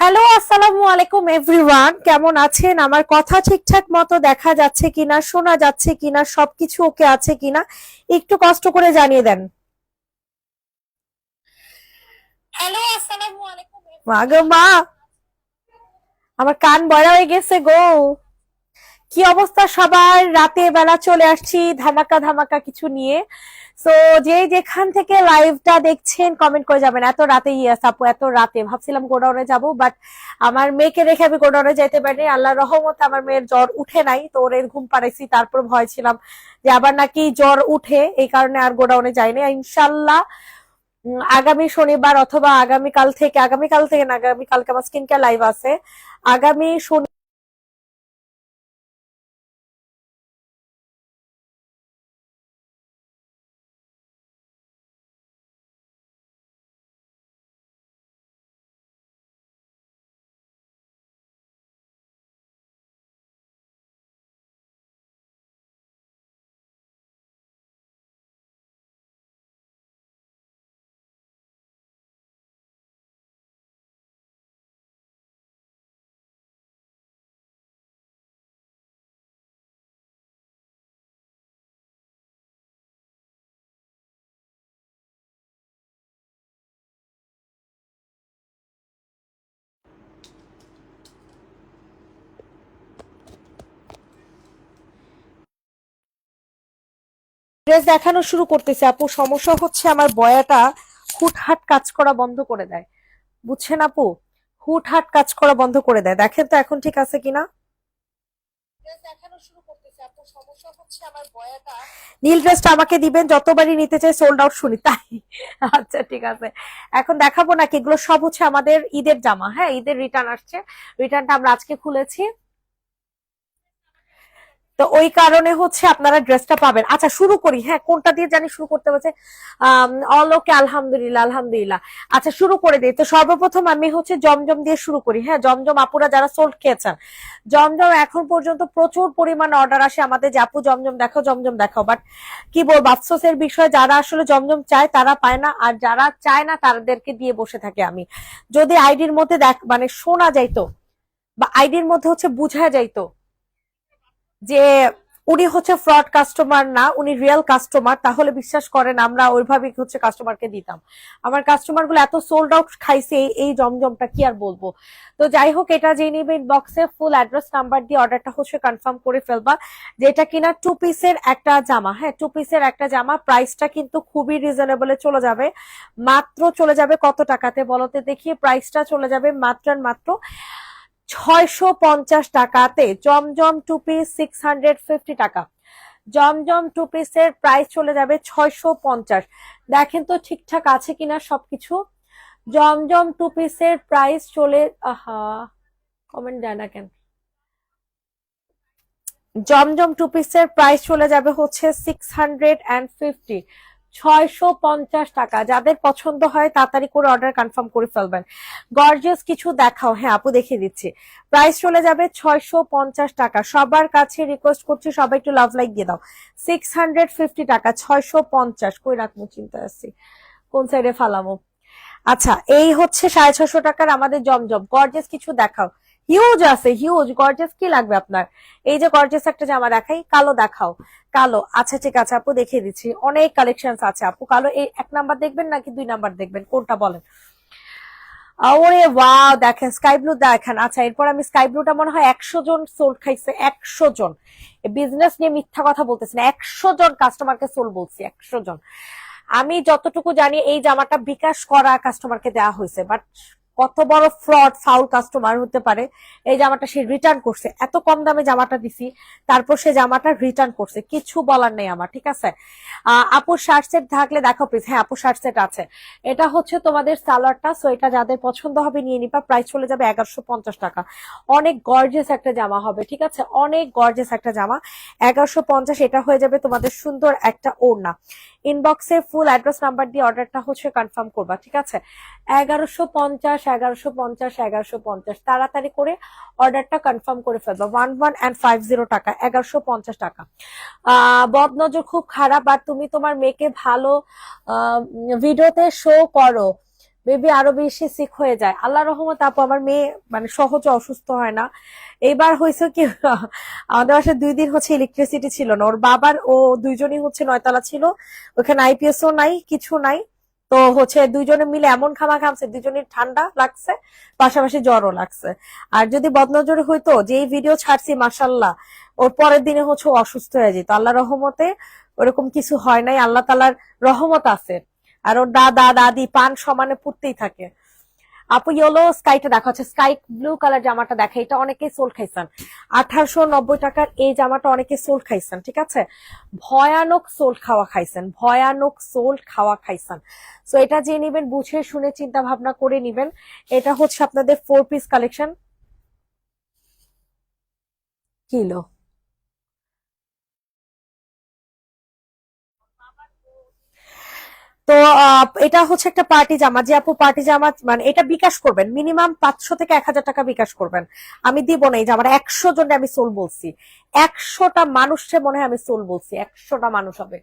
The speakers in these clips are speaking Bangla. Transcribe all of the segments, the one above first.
হ্যালো, আসসালামু আলাইকুম এভরিওয়ান। কেমন আছেন? আমার কথা ঠিকঠাক মতো দেখা যাচ্ছে কিনা, শোনা যাচ্ছে কিনা, সবকিছু ওকে আছে কিনা একটু কষ্ট করে জানিয়ে দেন। হ্যালো, আসসালামু আলাইকুম। মা গো মা, আমার কান বড় হয়ে গেছে গো। কি অবস্থা সবার? রাতে বেলা চলে আসছি ধামাকা ধামাকা কিছু নিয়ে। সো যে যেখান থেকে লাইভটা দেখছেন কমেন্ট করে যাবেন। এত রাতে ইয়াস আপু, এত রাতে ভাবছিলাম গোডাউনে যাব, বাট আমার মেয়েকে রেখে আমি গোডাউনে যাইতে পারিনি। আল্লাহ রহমতে আমার মেয়ের জ্বর উঠে নাই, তো ওর ঘুম পাড়াইছি। তারপর ভয় ছিলাম যে আবার নাকি জ্বর উঠে, এই কারণে আর গোডাউনে যাইনি। ইনশাল্লাহ আগামী শনিবার অথবা আগামীকাল থেকে না, আগামীকালকে আমার স্কিন কেয়ার লাইভ আছে। আগামী ড্রেস দেখানো শুরু করতেছে আপু। সমস্যা হচ্ছে আমার বয়াটা হুটহাট কাজ করা বন্ধ করে দেয়, বুঝছেন আপু? হুটহাট কাজ করা বন্ধ করে দেয়। দেখেন তো এখন ঠিক আছে কিনা। ড্রেস দেখানো শুরু করতেছে আপু। সমস্যা হচ্ছে আমার বয়াটা। নীল ড্রেসটা আমাকে দিবেন, যতবারই নিতে চাই সোল্ড আউট শুনি তাই। আচ্ছা ঠিক আছে, এখন দেখাবো নাকি? এগুলো সব হচ্ছে আমাদের ঈদের জামা। হ্যাঁ, ঈদের রিটার্ন আসছে, রিটার্নটা আমরা আজকে খুলেছি। তো ওই কারণে হচ্ছে আপনারা ড্রেসটা পাবেন। আচ্ছা শুরু করি। হ্যাঁ, কোনটা দিয়ে জানি শুরু করতে হচ্ছে? অল ওকে, আলহামদুলিল্লাহ আলহামদুলিল্লাহ। আচ্ছা শুরু করে দিই। তো সর্বপ্রথম আমি হচ্ছে জমজম দিয়ে শুরু করি। হ্যাঁ, জমজম আপুরা যারা সোল্ড খেয়েছেন, জমজম এখন পর্যন্ত প্রচুর পরিমাণ অর্ডার আসে আমাদের যে আপু জমজম দেখাও, জমজম দেখাও। বাট কি বলবো, আফসোসের বিষয়, যারা আসলে জমজম চায় তারা পায় না, আর যারা চায় না তাদেরকে দিয়ে বসে থাকে আমি। যদি আইডির মধ্যে মানে শোনা যাইতো বা আইডির মধ্যে হচ্ছে বুঝা যাইতো যে উনি হচ্ছে ফ্রড কাস্টমার না, উনি রিয়েল কাস্টমার, তাহলে বিশ্বাস করেন আমরা ওইভাবেই হচ্ছে কাস্টমারকে দিতাম। আমার কাস্টমার গুলো এত সোল্ড আউট খাইছে এই জমজমটা, কি আর বলবো। তো যাই হোক, এটা যে নিবে ইনবক্সে ফুল অ্যাড্রেস নাম্বার দিয়ে অর্ডারটা হচ্ছে কনফার্ম করে ফেলবা। যেটা কিনা টু পিসের একটা জামা। হ্যাঁ, টু পিসের একটা জামা, প্রাইসটা কিন্তু খুবই রিজনেবলে চলে যাবে। মাত্র চলে যাবে কত টাকাতে বলতে দেখি? প্রাইসটা চলে যাবে মাত্র মাত্র 650 টাকাতে। জমজম টু পিস 650 টাকা। জমজম টু পিসের প্রাইস চলে যাবে 650। দেখেন তো ঠিকঠাক আছে কিনা সবকিছু। জমজম টু পিসের প্রাইস চলে, আহা কমেন্ট দেয় না কেন? জমজম টু পিসের প্রাইস চলে যাবে হচ্ছে 650, 650 টাকা। যাদের পছন্দ হয় তাড়াতাড়ি করে অর্ডার কনফার্ম করে ফেলবেন। গর্জিয়াস কিছু দেখাও। হ্যাঁ আপু দেখিয়ে দিচ্ছি। প্রাইস চলে যাবে 650 টাকা। সবার কাছে রিকোয়েস্ট করছি সবাই একটু লাভ লাইক দিয়ে দাও। 650 টাকা, 650 কই রাখবো চিন্তা আছি, কোন সাইডে ফালামো। আচ্ছা, এই হচ্ছে 650 টাকার আমাদের জমজম। গর্জেস কিছু দেখাও। হিউজ আছে, হিউজ গর্জেস কি লাগবে আপনার? এই যে গর্জেস একটা জামা দেখাই, কালো দেখাও। কালো, আচ্ছা ঠিক আছে আপু দেখিয়ে দিচ্ছি। অনেক কালেকশন আছে আপু। কালো এই 1 নাম্বার দেখবেন নাকি 2 নাম্বার দেখবেন, কোনটা বলেন? ওরে ওয়াও, দেখেন স্কাই ব্লু দেখেন। আচ্ছা, এরপর আমি স্কাই ব্লুটা মনে হয় 100 জন সোল্ড খাইছে, 100 জন। বিজনেস নিয়ে মিথ্যা কথা বলতেছি না, 100 জন কাস্টমারকে সোল্ড বলছি, 100 জন। আমি যতটুকু জানি এই জামাটা বিকাশ করা কাস্টমারকে দেওয়া হয়েছে, বাট কত বড় ফ্রড ফাউল কাস্টমার হতে পারে। এই জামাটা সে রিটার্ন করছে, এত কম দামে জামাটা দিছি, তারপর সে জামাটা রিটার্ন করছে। কিছু বলার নেই আমার, ঠিক আছে। আপুর শার্ট সেট থাকলে দেখো প্লিজ। হ্যাঁ আপুর শার্ট সেট আছে। এটা হচ্ছে তোমাদের সালোয়ারটা, সো এটা যাদের পছন্দ হবে নিয়ে নিবা। প্রাইস চলে যাবে 1150 টাকা। অনেক গর্জিয়াস একটা জামা হবে, ঠিক আছে, অনেক গর্জিয়াস একটা জামা। 1150, এটা হয়ে যাবে তোমাদের সুন্দর একটা ওড়না। ইনবক্সে ফুল অ্যাড্রেস নাম্বার দিয়ে অর্ডারটা হচ্ছে কনফার্ম করবা, ঠিক আছে। 1150, 1150, 1150, তাড়াতাড়ি করে অর্ডারটা কনফার্ম করে ফেলবা। 1150 টাকা, 1150 টাকা। বদনজর খুব খারাপ, আর তুমি তোমার মেয়েকে ভালো ভিডিওতে শো করো, বেবি আরো বেশি সিক হয়ে যায়। আল্লাহ রহমত আপু আমার মেয়ে মানে সহজে অসুস্থ হয় না। এইবার হয়েছে কি আমাদের বাসায় 2 দিন হচ্ছে ইলেকট্রিসিটি ছিল না, ওর বাবার ও দুইজনই হচ্ছে 9 তলা ছিল, ওখানে আইপিএসও নাই কিছু নাই। তো হচ্ছে দুইজনে মিলে এমন খামা খামছে, দুইজনের ঠান্ডা লাগছে পাশাপাশি জ্বরও লাগছে। আর যদি বদনজরে হইতো যে এই ভিডিও ছাড়ছি মাশাল্লাহ, ওর পরের দিনে হচ্ছে ও অসুস্থ হয়ে যেত। আল্লাহ রহমতে ওরকম কিছু হয় নাই, আল্লাহ তাআলার রহমত আছে। আর ওর দাদা দাদি পান সমানে পুড়তেই থাকে। আপু ইয়েলো স্কাইটা দেখা হচ্ছে, স্কাই ব্লু কালার জামাটা দেখা, এটা অনেকেই সোল খাইছেন। 1890 টাকার এই জামাটা অনেকে সোল খাইছেন, ঠিক আছে, ভয়ানক সোল খাওয়া খাইছেন, ভয়ানক সোল খাওয়া খাইছেন। তো এটা যে নিবেন বুঝে শুনে চিন্তা ভাবনা করে নিবেন। এটা হচ্ছে আপনাদের 4 পিস কালেকশন। কিলো তো এটা হচ্ছে একটা পার্টি জামা, যে আপু পার্টি জামা মানে এটা বিকাশ করবেন মিনিমাম 500 থেকে 1000 টাকা বিকাশ করবেন। আমি দিব না এই জামাটা, 100 জনে আমি সোল বলছি, 100টা মানুষে মনে হয় আমি সোল বলছি, 100টা মানুষ হবে।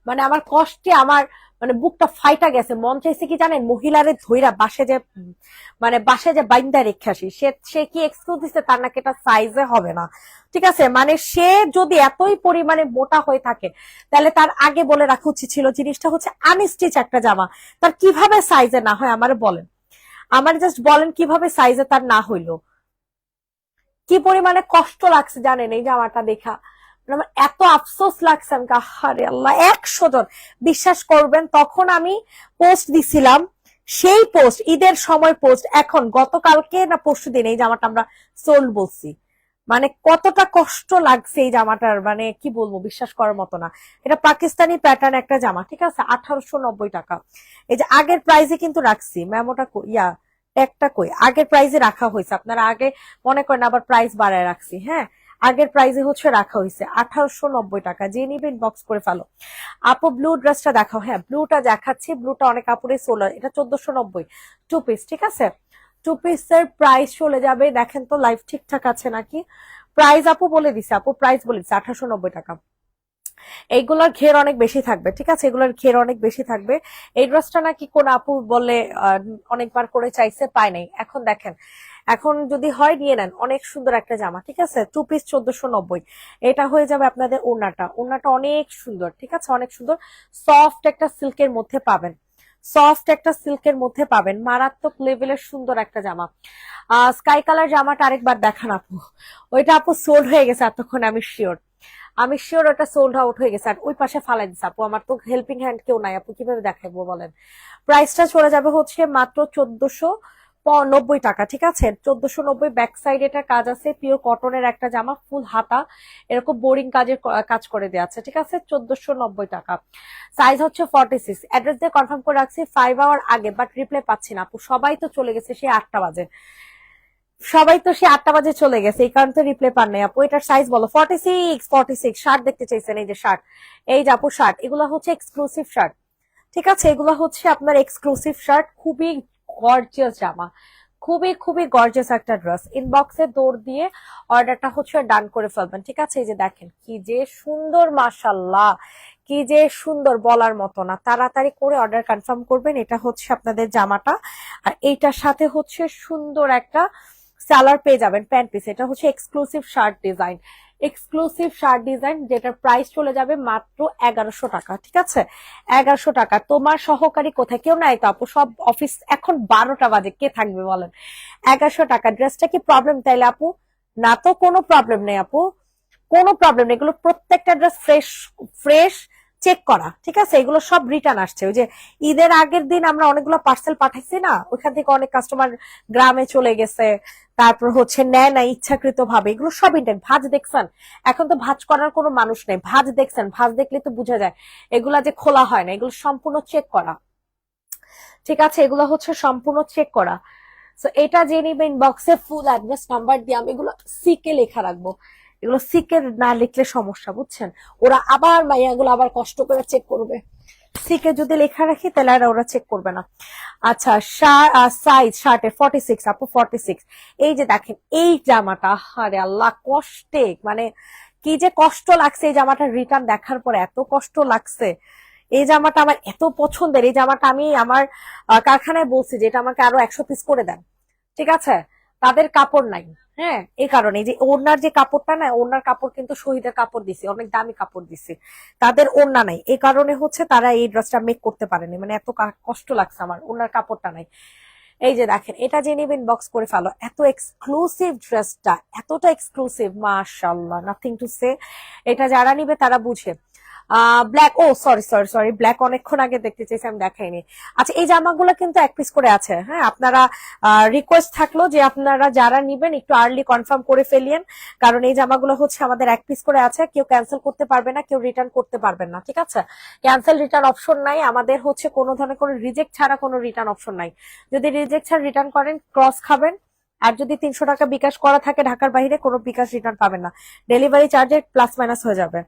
মানে আমার কষ্টে আমার মানে বুকটা ফাইটা গেছে, মন চাইছে কি জানেন, মহিলারে ধইরা বাসে যে মানে বাসে যে বাইন্দা রেখে আসি। সে সে কি এক্সকিউজ দিচ্ছে, তার নাকি এটা সাইজে হবে না, ঠিক আছে। মানে সে যদি এতই পরিমাণে মোটা হয়ে থাকে তাহলে তার আগে বলে রাখা উচিত ছিল জিনিসটা হচ্ছে আনস্টিচ একটা জামা, তার কিভাবে সাইজে না হয় আমার বলেন, আমার জাস্ট বলেন কিভাবে সাইজে তার না হইলো। কি পরিমাণে কষ্ট লাগছে জানেন এই জামাটা দেখা, মানে আমার এত আফসোস লাগছে, আমি আহারে আল্লাহ, 100 জন বিশ্বাস করবেন তখন আমি পোস্ট দিছিলাম, সেই পোস্ট ঈদের সময় পোস্ট, এখন গতকালকে না পরশু দিন এই জামাটা আমরা সোল্ড বলছি। মানে কতটা কষ্ট লাগছে এই জামাটার, মানে কি বলবো, বিশ্বাস করার মতো না। এটা পাকিস্তানি প্যাটার্ন একটা জামা, ঠিক আছে, 1890 টাকা। এই যে আগের প্রাইসে কিন্তু রাখছি, ম্যামোটা ইয়া একটা কই আগের প্রাইসে রাখা হয়েছে, আপনারা আগে মনে করেন আবার প্রাইস বাড়ায় রাখছি, হ্যাঁ, আগের প্রাইসে হচ্ছে রাখা হয়েছে 1890 টাকা, যে নিবে ইনবক্স করে ফেলো। আপু ব্লু ড্রেসটা দেখাও, হ্যাঁ ব্লুটা দেখাচ্ছি, ব্লুটা অনেক আপুরে সোলার, এটা 1490, 2 পিস, ঠিক আছে। 2 পিসের প্রাইস চলে যাবে, দেখেন তো লাইভ ঠিকঠাক আছে নাকি। প্রাইস আপু বলে দিছে, আপু প্রাইস বলে দিছে 1890 টাকা। এইগুলোর ঘের অনেক বেশি থাকবে, ঠিক আছে, এগুলোর ঘের অনেক বেশি থাকবে। এই ড্রেসটা নাকি কোন আপু বলে অনেকবার করে চাইছে, পায় নাই, এখন দেখেন, এখন যদি হয় নিয়ে নেন, অনেক সুন্দর একটা জামা, ঠিক আছে, 2 পিস 1490। এটা হয়ে যাবে আপনাদের ওড়নাটা, ওড়নাটা অনেক সুন্দর, ঠিক আছে, অনেক সুন্দর, সফট একটা সিল্কের মধ্যে পাবেন, সফট একটা সিল্কের মধ্যে পাবেন, মারাত্মক লেভেলের সুন্দর একটা জামা। স্কাই কালার জামাটা আরেকবার দেখান আপু, ওইটা আপু সোল্ড হয়ে গেছে এতক্ষণ, আমি শিওর, আমি শিওর ওটা সোল্ড আউট হয়ে গেছে, আর ওই পাশে ফালাই দিচ্ছে আপু, আমার তো হেল্পিং হ্যান্ড কেউ নাই আপু, কিভাবে দেখাবো বলেন। প্রাইসটা চলে যাবে হচ্ছে মাত্র 1490 টাকা, ঠিক আছে, 1490। ব্যাক সাইড এটা কাজ আছে, পিওর কটনের একটা জামা, ফুল হাতা, এরকম বোরিং কাজের কাজ করে দেওয়া আছে, ঠিক আছে, 1490 টাকা। সাইজ হচ্ছে 46। অ্যাড্রেস দিয়ে কনফার্ম করে রাখছি 5 আওয়ার আগে, বাট রিপ্লাই পাচ্ছি না আপু, সবাই তো চলে গেছে সেই 8টা বাজে, সবাই তো সে 8টা বাজে চলে গেছে, এই কারণে তো রিপ্লাই পান নাই আপু। এটার সাইজ বলো, 46, 46 শার্ট দেখতে চাইছেন, এই যে শার্ট, এই যে আপু শার্ট, এগুলো হচ্ছে এক্সক্লুসিভ শার্ট, ঠিক আছে, এগুলো হচ্ছে আপনার এক্সক্লুসিভ শার্ট, খুবই গর্জিয়াস জামা, খুবই খুবই গর্জিয়াস একটা ড্রেস। ইনবক্সে দৌড় দিয়ে অর্ডারটা হচ্ছে ডান করে ফেলবেন, ঠিক আছে। এই যে দেখেন কি যে সুন্দর, মাশাল্লাহ, কি যে সুন্দর, বলার মতো না, তাড়াতাড়ি করে অর্ডার কনফার্ম করবেন। এটা হচ্ছে আপনাদের জামাটা, আর এইটার সাথে হচ্ছে সুন্দর একটা সালোয়ার পেয়ে যাবেন, প্যান্ট পিস। এটা হচ্ছে exclusive shirt design, exclusive shirt design, যেটার প্রাইস চলে যাবে মাত্র 1100 টাকা, ঠিক আছে, 1100 টাকা। তোমার সহকারী কোথায়, কেউ নাই তো আপু, সব অফিস, এখন 12টা বাজে, কে থাকবে বলেন। 1100 টাকা, ড্রেসটা কি প্রবলেম তাইলে আপু, না তো কোনো প্রবলেম নেই আপু, কোনো প্রবলেম নেই, এগুলো প্রত্যেকটা ড্রেস ফ্রেশ, ফ্রেশ চেক করা, ঠিক আছে, এগুলো সব রিটার্ন আসছে। ওই যে ঈদের আগের দিন আমরা অনেকগুলো পার্সেল পাঠাইছি না, ওইখান থেকে অনেক কাস্টমার গ্রামে চলে গেছে, তারপর হচ্ছে নেয় না ইচ্ছাকৃত ভাবে, এগুলো সব ইন্টেন্ট। ভাঁজ দেখছেন, এখন তো ভাঁজ করার কোনো মানুষ নেই, ভাঁজ দেখছেন, ভাঁজ দেখলে তো বোঝা যায় এগুলা যে খোলা হয় না, এগুলো সম্পূর্ণ চেক করা, ঠিক আছে, এগুলো হচ্ছে সম্পূর্ণ চেক করা। তো এটা যে নিবে ইনবক্সে ফুল অ্যাড্রেস নাম্বার দিয়ে, আমি এগুলো সিকে লেখা রাখবো, এগুলো সিকে না লিখলে সমস্যা, বুঝছেন, ওরা আবার মাইয়াগুলো আবার কষ্ট করে চেক করবে, সিকে যদি লেখা রাখি তাহলে আর ওরা চেক করবে না। আচ্ছা, সাইজ শার্টের 46 আপু, 46। এই যে দেখেন এই জামাটা, আরে আল্লাহ কষ্টে, মানে কি যে কষ্ট লাগছে এই জামাটা রিটার্ন দেখার পরে, এত কষ্ট লাগছে, এই জামাটা আমার এত পছন্দের, এই জামাটা আমি আমার কারখানায় বলছি যে এটা আমাকে আরো 100 পিস করে দেন, ঠিক আছে? তাদের কাপড় নাই। হ্যাঁ, এই কারণে যে ওড়নার যে কাপড়টা না, ওড়নার কাপড় কিন্তু শহীদের কাপড় দিছি, অনেক দামি কাপড় দিছি, তাদের ওড়না নাই, এই কারণে হচ্ছে তারা এই ড্রেসটা মেক করতে পারেনি, মানে এত কষ্ট লাগছে আমার, ওড়নার কাপড়টা নাই। এই যে দেখেন, এটা যে নিবেন বক্স করে ফেলো, এত এক্সক্লুসিভ ড্রেসটা, এতটা এক্সক্লুসিভ, মাশাআল্লাহ, নাথিং টু সে। এটা যারা নিবে তারা বুঝে। ব্ল্যাক, ও সরি সরি সরি, ব্ল্যাক অনেকক্ষণ আগে দেখতে চাইছি, আমি দেখাইনি। আচ্ছা, এই জামাগুলো কিন্তু 1 পিস করে আছে। হ্যাঁ, আপনারা রিকোয়েস্ট থাকলো যে আপনারা যারা নিবেন একটু আর্লি কনফার্ম করে ফেলিয়েন, কারণ এই জামাগুলো হচ্ছে আমাদের 1 পিস করে আছে, কেউ ক্যান্সেল করতে পারবে না, কেউ রিটার্ন করতে পারবেন না, ঠিক আছে? ক্যান্সেল রিটার্ন অপশন নাই আমাদের, হচ্ছে কোনো ধরনের কোনো রিজেক্ট ছাড়া কোনো রিটার্ন অপশন নাই। যদি রিজেক্ট ছাড়া রিটার্ন করেন ক্রস খাবেন। আর যদি 300 টাকা বিকাশ করা থাকে ঢাকার বাইরে, কোনো বিকাশ রিটার্ন পাবেন না, ডেলিভারি চার্জের প্লাস মাইনাস হয়ে যাবে।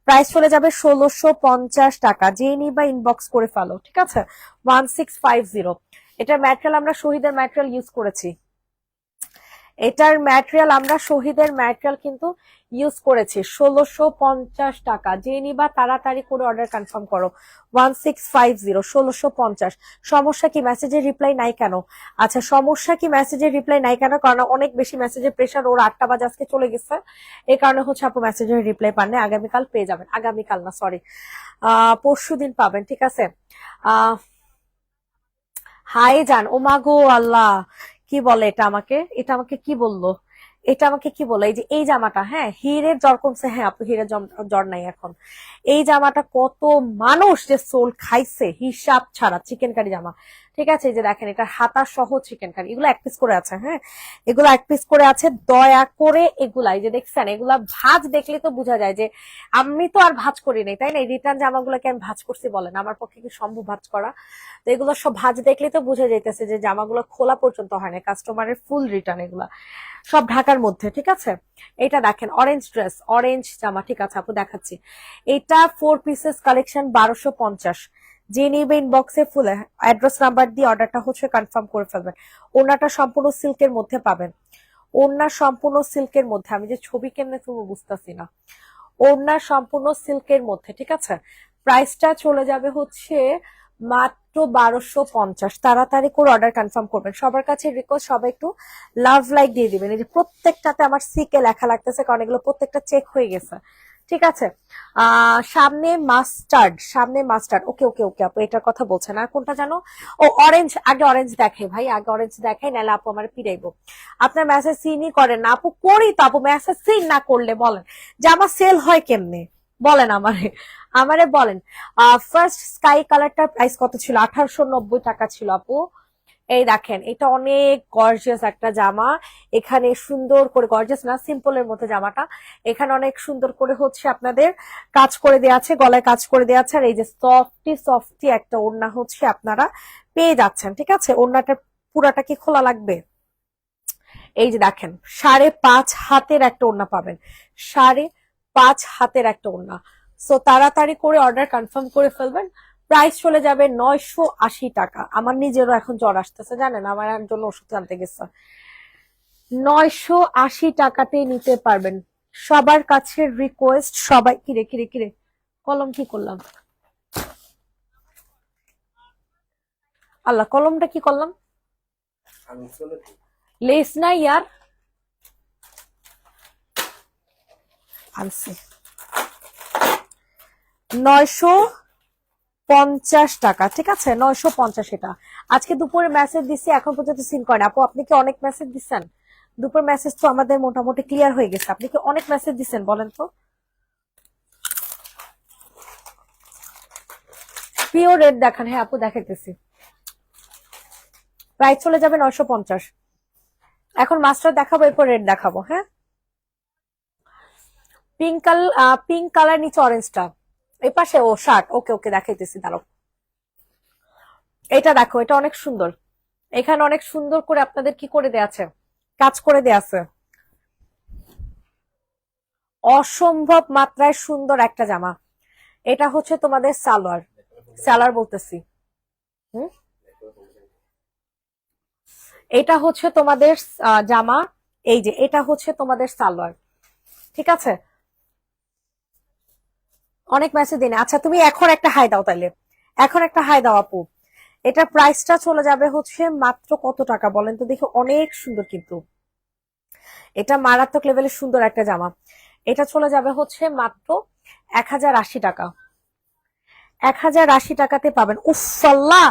প্রাইস চলে যাবে 1650 টাকা, যে নিবা ইনবক্স করে ফেলো, ঠিক আছে? 1650। এটার ম্যাটেরিয়াল আমরা শহীদের ম্যাটেরিয়াল ইউজ করেছি, এটার ম্যাটেরিয়াল আমরা শহীদের ম্যাটেরিয়াল কিন্তু ইউজ করেছি। 1650 টাকা, যে নিবা তাড়াতাড়ি করে অর্ডার কনফার্ম করো। 1650, 1650। সমস্যা কি মেসেজের রিপ্লাই নাই কেন? আচ্ছা, সমস্যা কি মেসেজের রিপ্লাই নাই কেন? কারণ অনেক বেশি মেসেজের প্রেশার, ওর 8টা বাজে আজকে চলে গেছে, এই কারণে হচ্ছে আপু মেসেজের রিপ্লাই পান না। আগামীকাল পেয়ে যাবেন, আগামীকাল না সরি, পরশু দিন পাবেন, ঠিক আছে? আহ হাই জান, ও মা গো আল্লাহ, কি বলে এটা আমাকে, এটা আমাকে কি বললো, এটা আমাকে কি বলে? এই যে এই জামাটা, হ্যাঁ হীরের জ্বর কমছে, হ্যাঁ আপু হীরের জ্বর নাই এখন। এই জামাটা কত মানুষ যে সোল খাইছে হিসাব ছাড়া, চিকেন কারি জামা, ঠিক আছে? এই যে দেখেন, এটা হাতা সহ চিকেন কারি, এগুলো 1 পিস করে আছে। হ্যাঁ, এগুলো 1 পিস করে আছে, দয়া করে এগুলা, এই যে দেখছেন, এগুলা ভাঁজ দেখলে তো বোঝা যায় যে আমি তো আর ভাঁজ করি নাই, তাই না? এই রিটার্ন জামাগুলোকে আমি ভাঁজ করছি, বলেন আমার পক্ষে কি সম্ভব ভাঁজ করা? তো এগুলো সব ভাঁজ দেখলে তো বোঝা যাইতেছে যে জামাগুলো খোলা পর্যন্ত হয় না, কাস্টমারের ফুল রিটার্ন, এগুলা সব ঢাকার মধ্যে, ঠিক আছে? এটা দেখেন, অরেঞ্জ ড্রেস, অরেঞ্জ জামা, ঠিক আছে আপু দেখাচ্ছি। এটা 4 পিসেস কালেকশন, 1250। যে নিবে ইনবক্সে ফুল অ্যাড্রেস নাম্বার দিয়ে অর্ডারটা হচ্ছে কনফার্ম করে ফেলবেন। ওনাটা সম্পূর্ণ সিল্কের মধ্যে পাবেন, ওনা সম্পূর্ণ সিল্কের মধ্যে, আমি যে ছবি কেমনে তুমি বুঝতেছি না, ওনা সম্পূর্ণ সিল্কের মধ্যে, ঠিক আছে? প্রাইসটা চলে যাবে হচ্ছে মাত্র 1250। তাড়াতাড়ি করে অর্ডার কনফার্ম করবেন। সবার কাছে রিকোয়েস্ট, সবাই একটু লাভ লাইক দিয়ে দিবেন। এই যে প্রত্যেকটাতে আমার সিকে লেখা লাগতেছে, কারণ এগুলো প্রত্যেকটা চেক হয়ে গেছে, ঠিক আছে? সামনে মাস্টার্ড, সামনে মাস্টার্ড, ওকে ওকে ওকে আপু এটার কথা বলছেন। আর কোনটা জানো? ও অরেঞ্জ, আগে অরেঞ্জ দেখাই ভাই, আগে অরেঞ্জ দেখাই, নাহলে আপু আমার পিড়াইবো। আপনার মেসেজ সিনই করেন না আপু? করি তো আপু, মেসেজ সিন না করলে বলেন যে আমার সেল হয় কেমনে, বলেন আমারে, আমারে বলেন। ফার্স্ট স্কাই কালারটার প্রাইস কত ছিল? 1890 টাকা ছিল আপু। এই দেখেন, এটা অনেক গর্জিয়াস একটা জামা, এখানে সুন্দর করে, গর্জিয়াস না সিম্পলের মধ্যে জামাটা, এখানে অনেক সুন্দর করে হচ্ছে আপনাদের কাজ করে দেওয়া আছে, গলায় কাজ করে দেওয়া আছে, আর এই যে সফটি সফটি একটা ওড়না হচ্ছে আপনারা পেয়ে যাচ্ছেন, ঠিক আছে? ওড়নাটা পুরাটা কি খোলা লাগবে? এই যে দেখেন, 5.5 হাতের একটা ওড়না পাবেন, 5.5 হাতের একটা ওড়না। সো তাড়াতাড়ি করে অর্ডার কনফার্ম করে ফেলবেন। প্রাইস চলে যাবে 980 টাকা। আমার নিজেরও এখন জ্বর আসতেছে, জানেন, আমার জন্য ওষুধ আনতে গেছে। 980 টাকাতে নিতে পারবেন। সবার কাছে রিকোয়েস্ট, সবাই, কিরে কিরে কিরে, কলম কি করলাম, আল্লাহ কলমটা কি করলাম, লেস না ইয়ার, আনছি। 950 টাকা, ঠিক আছে? 950 এটা। আজকে দুপুরে মেসেজ দিচ্ছি, এখন পর্যন্ত সিন করেন আপু। আপনি কি অনেক মেসেজ দিচ্ছেন? দুপুর মেসেজ তো আমাদের মোটামুটি ক্লিয়ার হয়ে গেছে, আপনি কি অনেক মেসেজ দিচ্ছেন বলেন তো? পিওর রেড দেখান, হ্যাঁ আপু দেখাইতেছি। প্রাইস চলে যাবে 950। এখন মাস্টার দেখাবো, এরপর রেড দেখাবো। হ্যাঁ, পিঙ্ক কালার নিচে অরেঞ্জটা, এই পাশে ও শার্ট, ওকে ওকে দেখাইতেছি, দাঁড়াও। এটা দেখো, এটা অনেক সুন্দর, এখানে অনেক সুন্দর করে আপনাদের কি করে দেয়া আছে, কাজ করে দেয়া আছে, অসম্ভব মাত্রায় সুন্দর একটা জামা। এটা হচ্ছে তোমাদের সালোয়ার, সালোয়ার বলতেছি, হুম, এটা হচ্ছে তোমাদের জামা। এই যে এটা হচ্ছে তোমাদের সালোয়ার, ঠিক আছে? অনেক মেসেজ দিন। আচ্ছা তুমি এখন একটা হাই দাও তাইলে, এখন একটা হাই দাও আপু। এটা প্রাইসটা চলে যাবে হচ্ছে মাত্র কত টাকা বলেন তো দেখি, অনেক সুন্দর কিন্তু, এটা মারাত্মক লেভেলের সুন্দর একটা জামা। এটা চলে যাবে হচ্ছে মাত্র 1080 টাকা। 1080 টাকাতে পাবেন। উফ আল্লাহ,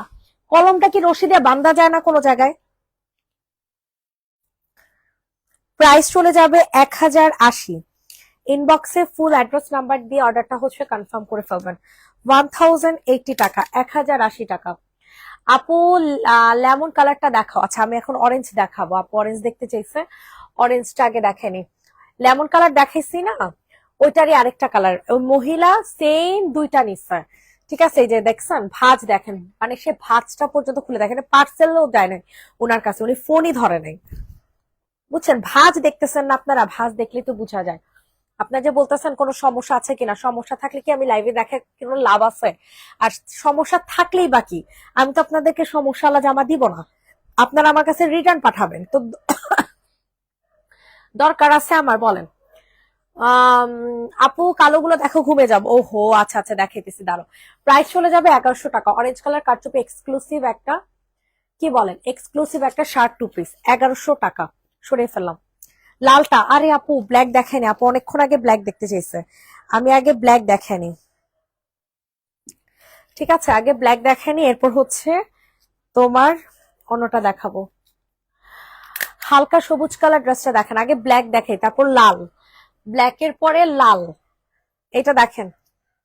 কলমটা কি রশি দিয়ে বান্ধা যায় না কোনো জায়গায়? প্রাইস চলে যাবে 1080। ইনবক্সে ফুল অ্যাড্রেস নাম্বার দিয়ে অর্ডারটা হচ্ছে কনফার্ম করে ফেলবেন। 1080 টাকা, 1080 টাকা। আপু লেমন কালারটা দেখাও। আচ্ছা আমি এখন অরেঞ্জ দেখাবো, আপু অরেঞ্জ দেখতে চাইছে, অরেঞ্জটা আগে দেখেনি। লেমন কালার দেখাইছি না, ওইটারই আরেকটা কালার, ওই মহিলা সেম দুইটা নিচ্ছে। ঠিক আছে, এই যে দেখছেন ভাঁজ দেখেন, মানে সে ভাঁজটা পর্যন্ত খুলে দেখেন, পার্সেলও যায় নাই ওনার কাছে, উনি ফোনই ধরে নাই। বুঝছেন, ভাঁজ দেখতেছেন না আপনারা? ভাঁজ দেখলেই তো বোঝা যায়। আপনার যে বলতেছেন কোনো সমস্যা আছে কিনা, সমস্যা থাকলে কি আমি লাইভে দেখে কোনো লাভ আছে? আর সমস্যা থাকলেই বাকি, আমি তো আপনাদেরকে সমস্যাওয়ালা জামা দিব না, আপনারা আমার কাছে রিটার্ন পাঠাবেন তো। দরকার আছে আমার বলেন। আম, আপু কালোগুলো দেখো, ঘুমে যাবো। ও হো, আচ্ছা আচ্ছা দেখাইতেছি, দাঁড়ো। প্রাইস চলে যাবে 1100 টাকা। অরেঞ্জ কালার কারচুপি এক্সক্লুসিভ একটা, কি বলেন, এক্সক্লুসিভ একটা শার্ট 2 পিস, 1100 টাকা। সরিয়ে ফেললাম। লালটা, আরে আপু ব্ল্যাক দেখেনি, আপু অনেকক্ষণ আগে ব্ল্যাক দেখতে চাইছে, আমি আগে ব্ল্যাক দেখেনি। ঠিক আছে, আগে ব্ল্যাক দেখেনি, এরপর হচ্ছে তোমার অন্যটা দেখাবো। হালকা সবুজ কালার ড্রেসটা দেখেন, আগে ব্ল্যাক দেখাই তারপর লাল, ব্ল্যাকের পরে লাল। এটা দেখেন,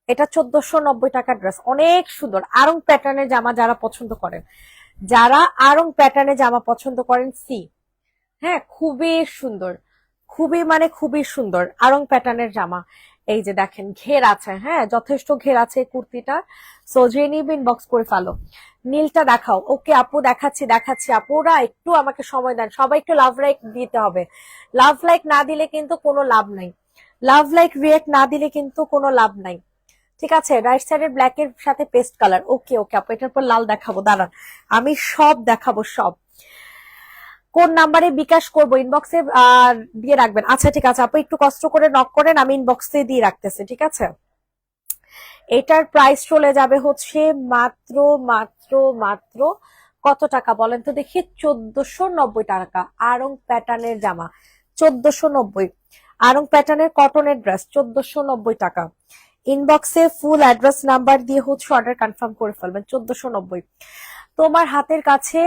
এটা 1490 টাকার ড্রেস, অনেক সুন্দর। আরং প্যাটার্নের জামা যারা পছন্দ করেন, যারা আরং প্যাটার্নের জামা পছন্দ করেন, সি, হ্যাঁ খুবই সুন্দর, খুবই মানে খুবই সুন্দর আরং প্যাটার্নের জামা। এই যে দেখেন ঘের আছে, হ্যাঁ যথেষ্ট ঘের আছে এই কুর্তিটা। সো যে নিবে ইনবক্স করে ফেলো। নীলটা দেখাও। ওকে আপু দেখাচ্ছি দেখাচ্ছি, আপুরা একটু আমাকে সময় দেন, সবাই একটু লাভ লাইক দিতে হবে। লাভ লাইক না দিলে কিন্তু কোনো লাভ নাই, লাভ লাইক রিয়েক্ট না দিলে কিন্তু কোনো লাভ নাই। ঠিক আছে, রাইট সাইডের ব্ল্যাক এর সাথে পেস্ট কালার। ওকে ওকে আপু, এটার পর লাল দেখাবো, দাঁড়ান আমি সব দেখাবো সব। কোন নাম্বারে বিকাশ করব, ইনবক্সে দিয়ে রাখবেন। আচ্ছা ঠিক আছে আপু, একটু কষ্ট করে নক করেন, আমি ইনবক্সে দিয়ে রাখতেছি, ঠিক আছে। এটার প্রাইস চলে যাবে হচ্ছে মাত্র মাত্র মাত্র কত টাকা বলেন তো দেখি, 1490 টাকা। আরং প্যাটার্নের জামা 1490, আরং প্যাটার্নের কটনের ড্রেস 1490 টাকা। ইনবক্সে ফুল অ্যাড্রেস নাম্বার দিয়ে হচ্ছে অর্ডার কনফার্ম করে ফেলবেন। 1490। তোমার হাতের কাছে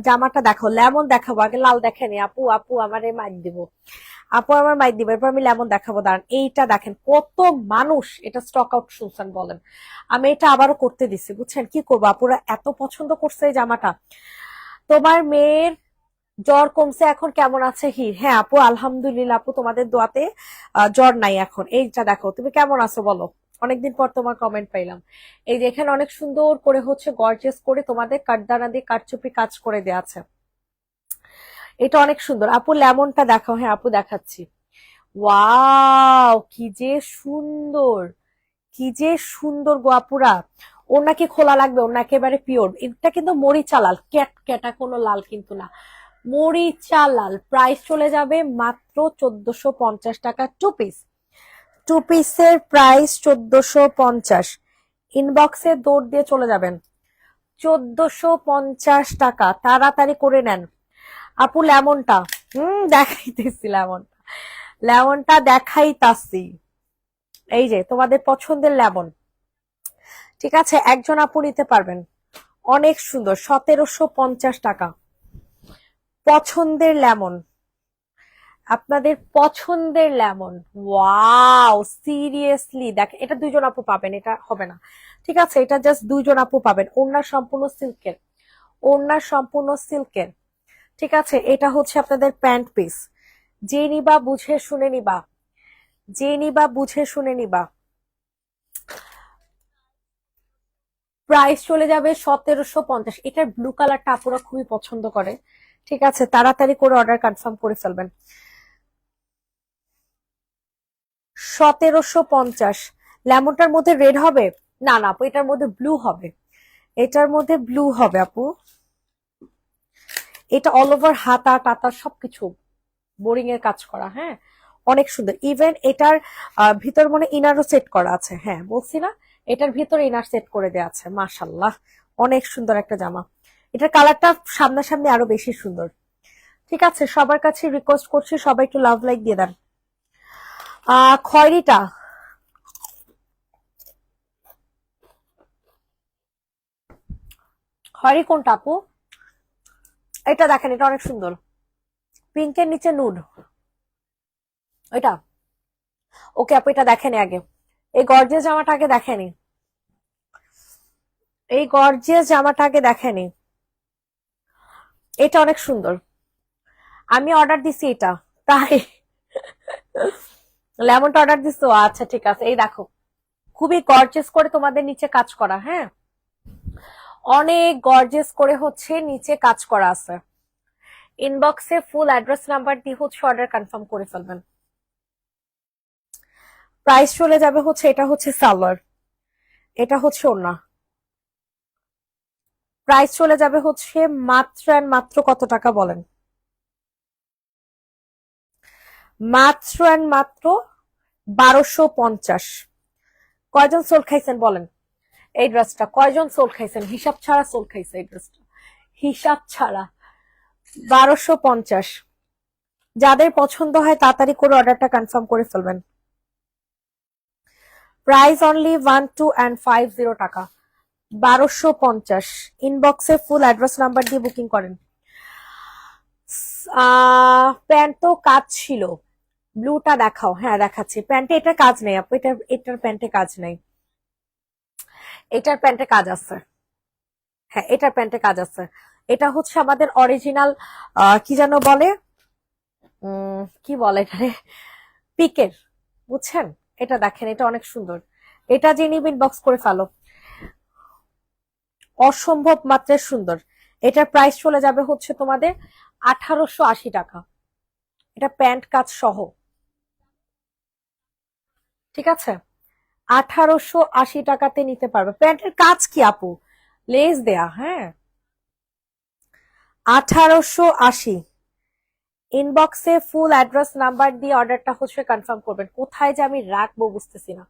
জামাটা দেখো, লেমন দেখাবো, আগে লাল দেখেনি আপু, আপু আমারে মাইক দিব, আপু আমার মাইক দিব, এরপর আমি লেমন দেখাবো। দাঁড়ান, এইটা দেখেন কত মানুষ এটা স্টক আউট শুনছেন বলেন, আমি এটা আবারও করতে দিছি, বুঝছেন কি করবো, আপুরা এত পছন্দ করছে এই জামাটা। তোমার মেয়ের জ্বর কমছে, এখন কেমন আছে হির? হ্যাঁ আপু আলহামদুলিল্লাহ, আপু তোমাদের দোয়াতে জ্বর নাই এখন। এইটা দেখো, তুমি কেমন আছো বলো, অনেকদিন পর তোমার কমেন্ট পাইলাম। এই যে এখানে অনেক সুন্দর করে হচ্ছে গর্জিয়াস করে তোমাদের কাঠদানা দিয়ে কাঠচুপি কাজ করে দেওয়া আছে, এটা অনেক সুন্দর। আপু লেমনটা দেখাও। হ্যাঁ আপু দেখাচ্ছি। ওয়াও কি যে সুন্দর, কি যে সুন্দর গো আপুরা। ওনাকে খোলা লাগবে, ওনা একেবারে পিওর, এটা কিন্তু মরিচা লাল, ক্যাট ক্যাটা কোনো লাল কিন্তু না, মরিচা লাল। প্রাইস চলে যাবে মাত্র 1450 টাকা 2 পিস। 2 পিসের প্রাইস 1450। ইনবক্সে দৌড় দিয়ে চলে যাবেন। 1450 টাকা, তাড়াতাড়ি করে নেন। আপু লেমনটা, দেখাইতেছি লেমনটা, লেমনটা দেখাইতাছি। এই যে তোমাদের পছন্দের লেমন, ঠিক আছে, একজন আপু নিতে পারবেন, অনেক সুন্দর, 1750 টাকা। পছন্দের লেমন, আপনাদের পছন্দের লেমন। ওয়াও সিরিয়াসলি দেখ, এটা দুইজন আপু পাবেন, এটা হবে না, ঠিক আছে, এটা জাস্ট দুইজন আপু পাবেন। ওড়না সম্পূর্ণ সিল্কের, ওড়না সম্পূর্ণ সিল্কের, ঠিক আছে। এটা হচ্ছে আপনাদের প্যান্ট পিস, যে নিবা বুঝে শুনে নিবা, যে নিবা বুঝে শুনে নিবা। প্রাইস চলে যাবে 1750। এটার ব্লু কালারটা আপুরা খুবই পছন্দ করে, ঠিক আছে, তাড়াতাড়ি করে অর্ডার কনফার্ম করে ফেলবেন। 1750। লেমনটার মধ্যে রেড হবে? না না আপু, এটার মধ্যে ব্লু হবে, এটার মধ্যে ব্লু হবে আপু। এটা অল ওভার হাতা টাতা সবকিছু বোরিং এর কাজ করা, হ্যাঁ অনেক সুন্দর। ইভেন এটার ভিতর মনে ইনারও সেট করা আছে, হ্যাঁ বলছি না, এটার ভিতরে ইনার সেট করে দেওয়া আছে। মাশাল্লাহ, অনেক সুন্দর একটা জামা। এটার কালারটা সামনাসামনি আরো বেশি সুন্দর। ঠিক আছে, সবার কাছে রিকোয়েস্ট করছি সবাই একটু লাভ লাইক দিয়ে দেন। খয়েরিটা, খয়েরি কোনটা আপু? এটা দেখেন, এটা অনেক সুন্দর, পিঙ্কের নিচে নুড, এটা। ওকে আপু, এটা দেখেনি আগে, এই গর্জিয়াস জামাটা আগে দেখেনি, এই গর্জিয়াস জামাটা আগে দেখেনি। এটা অনেক সুন্দর, আমি অর্ডার দিছি এটা, তাই লেমনটা অর্ডার দিছো? আচ্ছা ঠিক আছে। এই দেখো, খুবই গর্জিয়াস করে তোমাদের নিচে কাজ করা, হ্যাঁ অনেক গর্জিয়াস করে হচ্ছে নিচে কাজ করা আছে। ইনবক্সে ফুল অ্যাড্রেস নাম্বার দিয়ে হচ্ছে অর্ডার কনফার্ম করে ফেলবেন। প্রাইস চলে যাবে হচ্ছে, এটা হচ্ছে সালোয়ার, এটা হচ্ছে ওড়না। প্রাইস চলে যাবে হচ্ছে মাত্র এন্ড মাত্র কত টাকা বলেন? মাত্র এন্ড মাত্র 1250। কয়জন সোল খাইছেন বলেন? এই ড্রেসটা কয়জন সোল খাইছেন? হিসাব ছাড়া সোল খাইছে এই ড্রেসটা, হিসাব ছাড়া। 1250। যাদের পছন্দ হয় তাড়াতাড়ি করে অর্ডারটা কনফার্ম করে ফেলবেন। প্রাইস অনলি 1250 টাকা, 1250। ইনবক্সে ফুল অ্যাড্রেস নাম্বার দিয়ে বুকিং করেন। প্যান্ট তো কাজ ছিল, ব্লুটা দেখাও। হ্যাঁ দেখাচ্ছি, প্যান্টে এটার কাজ নেই আপু, এটার প্যান্টে কাজ নেই, এটার প্যান্টে কাজ আছে। হ্যাঁ এটার প্যান্টে কাজ আছে। এটা হচ্ছে আমাদের অরিজিনাল, কি যেন বলে, কি বলে এখানে, পিকের, বুঝছেন? এটা দেখেন, এটা অনেক সুন্দর। এটা যে নিবে ইনবক্স করে ফেলো, অসম্ভব মাত্রায় সুন্দর। এটার প্রাইস চলে যাবে হচ্ছে তোমাদের 1880 টাকা, এটা প্যান্ট কাজ সহ। ঠিক আছে, 1880 টাকাতে নিতে পারবে। প্যান্টের কাজ কি আপু, লেস দেয়া, হ্যাঁ 1880। ইনবক্সে ফুল অ্যাড্রেস নাম্বার দিয়ে অর্ডারটা হচ্ছে কনফার্ম করবেন। কোথায় যে আমি রাখবো বুঝতেছি না।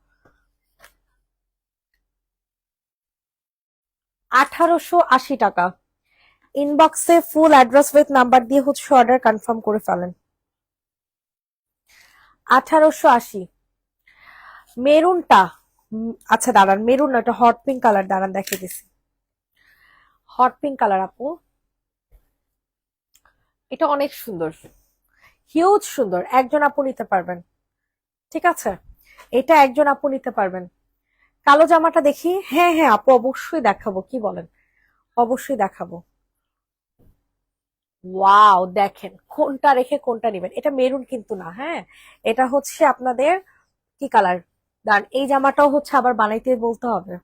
1880 টাকা। ইনবক্সে ফুল অ্যাড্রেস উইথ নাম্বার দিয়ে হচ্ছে অর্ডার কনফার্ম করে ফেলেন। 1880। মেরুনটা, আচ্ছা দাঁড়ান, মেরুন না, এটা হট পিঙ্ক কালার, দাঁড়ান দেখিয়ে দিছি। হট পিঙ্ক কালার আপু, এটা অনেক সুন্দর, হিউজ সুন্দর, একজন আপু নিতে পারবেন। ঠিক আছে, এটা একজন আপু নিতে পারবেন। কালো জামাটা দেখি, হ্যাঁ হ্যাঁ আপু অবশ্যই দেখাবো, কি বলেন, অবশ্যই দেখাবো। ওয়াও, দেখেন কোনটা রেখে কোনটা নেবেন। এটা মেরুন কিন্তু না, হ্যাঁ এটা হচ্ছে আপনাদের কি কালার, দাঁড়ান এই জামাটাও হচ্ছে আবার বানাইতে বলতে হবে,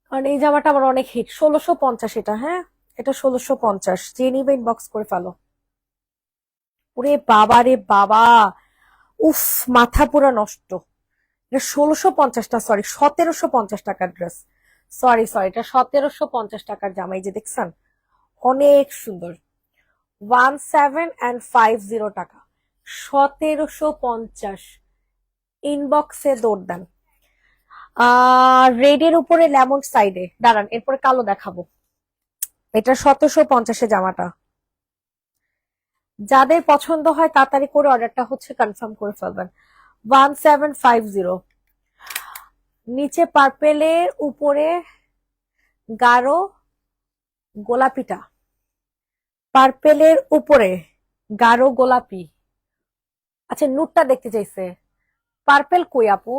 কারণ এই জামাটা আমার অনেক হিট। 1650 এটা, হ্যাঁ এটা 1650। যে নিবে ইনবক্স করে ফেলো। ওরে বাবা রে বাবা, উফ, মাথা পুরা নষ্ট। এটা 1650 না, সরি 1750 টাকার ড্রেস, সরি সরি, এটা 1750 টাকার জামা। এই যে দেখছেন, অনেক সুন্দর। 1750 টাকা, 1750। ইনবক্সে দৌড় দেন। রেড এর উপরে লেমন সাইডে, দাঁড়ান এরপরে কালো দেখাবো। এটা 1750 জামাটা। যাদের পছন্দ হয় তাড়াতাড়ি করে অর্ডারটা হচ্ছে কনফার্ম করে ফেলবেন। 1750। নিচে পার্পেলের উপরে গাঢ় গোলাপিটা, পার্পেলের উপরে গাঢ় গোলাপি। আচ্ছা নুটটা দেখতে চাইছে, পার্পেল কই আপু?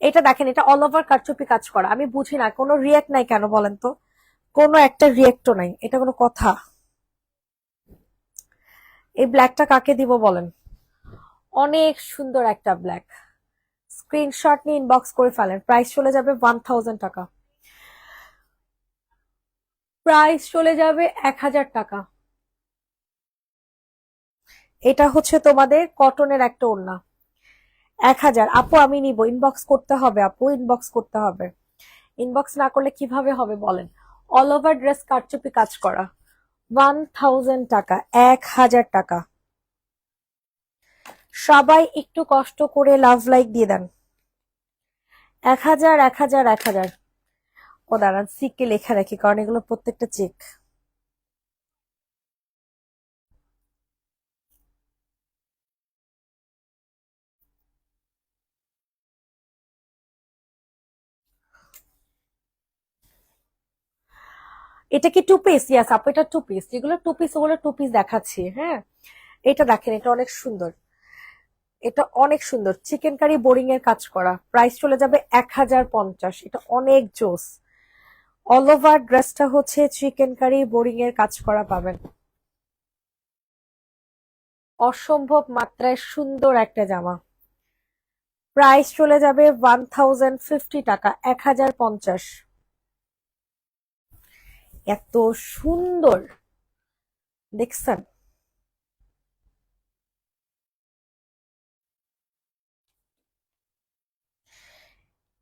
এটা দেখেন, এটা অল ওভার কারচুপি কাজ করা। আমি বুঝি না, কোনো রিয়াক্ট নাই কেন বলেন তো, কোনো একটা রিয়াক্টও নাই, এটা কোনো কথা? এই ব্ল্যাকটা কাকে দিব বলেন? অনেক সুন্দর একটা ব্ল্যাক। স্ক্রিনশট নিয়ে ইনবক্স করে ফেলেন। প্রাইস চলে যাবে 1000 টাকা, প্রাইস চলে যাবে 1000 টাকা। এটা হচ্ছে তোমাদের কটনের একটা ওড়না, 1000। আপু আমি নিব, ইনবক্স করতে হবে আপু, ইনবক্স করতে হবে। ইনবক্স না করলে কিভাবে হবে বলেন? অল ওভার ড্রেস কারচুপি কাজ করা, 1000 টাকা, 1000 টাকা। সবাই একটু কষ্ট করে লাভ লাইক দিয়ে দেন। 1000 1000 1000। ও দাঁড়ান, সিকে লেখা রাখি কারণ এগুলো প্রত্যেকটা চেক। এটা কি টু পিস? ইয়াস আপু, এটা টু পিস। যেগুলো টু পিস ওগুলো টু পিস দেখাচ্ছি। হ্যাঁ, এটা দেখেন, এটা অনেক সুন্দর। এটা অনেক সুন্দর, চিকেন কারি বোরিং এর কাজ করা, প্রাইস চলে যাবে 1050। এটা অনেক জোস। অল ওভার ড্রেসটা হচ্ছে চিকেন কারি বোরিং এর কাজ করা পাবেন। অসম্ভব মাত্রায় সুন্দর একটা জামা। প্রাইস চলে যাবে 1050 টাকা, 1050। এত সুন্দর দেখছেন?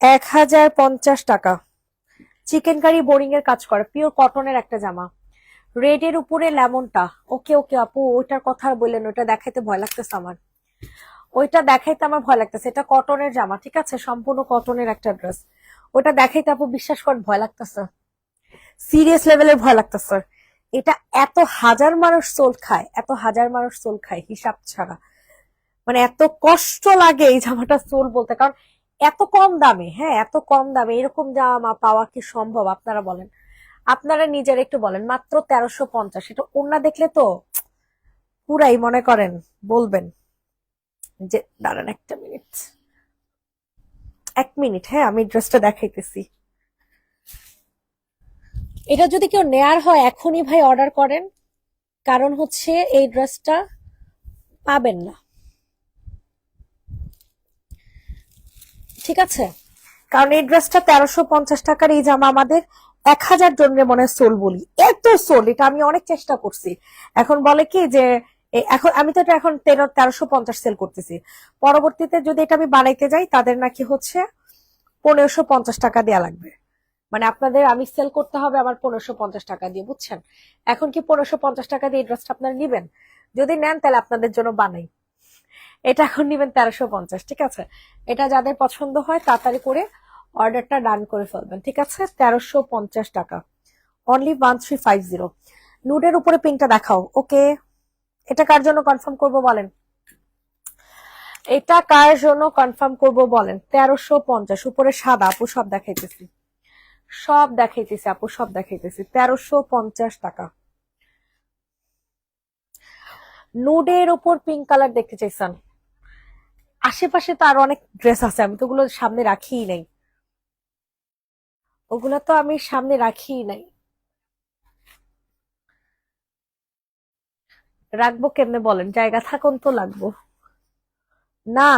1050 টাকা। চিকেন কারি বোরিং এর কাজ করে, পিওর কটনের একটা জামা, রেড এর উপরে লেমনটা। ওকে ওকে আপু, ওইটার কথা আর বললেন, ওইটা দেখাইতে ভয় লাগতেছে আমার। ওইটা দেখাইতে আমার ভয় লাগতেছে। এটা কটনের জামা, ঠিক আছে, সম্পূর্ণ কটনের একটা ড্রেস। ওটা দেখাইতে আপু বিশ্বাস করেন ভয় লাগতেছে, সিরিয়াস লেভেলের ভয় লাগতেছে। এটা এত হাজার মানুষ সোল খায়, এত হাজার মানুষ সোল খায় হিসাব ছাড়া। মানে এত কষ্ট লাগে এই জামাটা সোল বলতে, কারণ এত কম দামে। হ্যাঁ, এত কম দামে এরকম জামা পাওয়া কি সম্ভব? আপনারা বলেন, আপনারা নিজের একটু বলেন। মাত্র 1350। এটা ওড়না দেখলে তো পুরাই মনে করেন বলবেন যে, দাঁড়ান একটা মিনিট, এক মিনিট, হ্যাঁ আমি ড্রেসটা দেখাইতেছি। এটা যদি কেউ নেয়ার হয় এখনই ভাই অর্ডার করেন, কারণ হচ্ছে এই ড্রেসটা পাবেন না, ঠিক আছে? কারণ এই ড্রেসটা 1350 টাকার, এই জামা আমাদের 1000 জনের মনে সোল বলি, এত সোল। এটা আমি অনেক চেষ্টা করছি। এখন বলে কি যে এখন আমি তো এটা এখন 1350 সেল করতেছি, পরবর্তীতে যদি এটা আমি বানাইতে যাই তাদের নাকি হচ্ছে 1550 টাকা দেওয়া লাগবে। মানে আপনাদের আমি সেল করতে হবে আমার 1550 টাকা দিয়ে, বুঝছেন? এখন কি 1550 টাকা দিয়ে এই ড্রেসটা আপনারা নিবেন? যদি নেন তাহলে আপনাদের জন্য বানাই। এটা এখন নিবেন 1350, ঠিক আছে? এটা যাদের পছন্দ হয় তাড়াতাড়ি করে অর্ডারটা ডান করে ফেলবেন, ঠিক আছে? 1350 টাকা, অনলি 1350। নুডের উপরে পিনটা দেখাও। ওকে, এটা কার জন্য কনফার্ম করব বলেন? এটা কার জন্য কনফার্ম করব বলেন? 1350 উপরে সাদা, আপু সব দেখাইতেছি, সব দেখাইতেছি আপু, সব দেখাইতেছি। 1350 টাকা। নুডের উপর পিঙ্ক কালার দেখতে চাইছেন? আশেপাশে তো আরো অনেক ড্রেস আছে, আমি তো ওগুলো সামনে রাখিই নাই। ওগুলো তো আমি সামনে রাখিই নাই। রাখবো কেমনে বলেন? জায়গা থাকুন তো লাগবো না।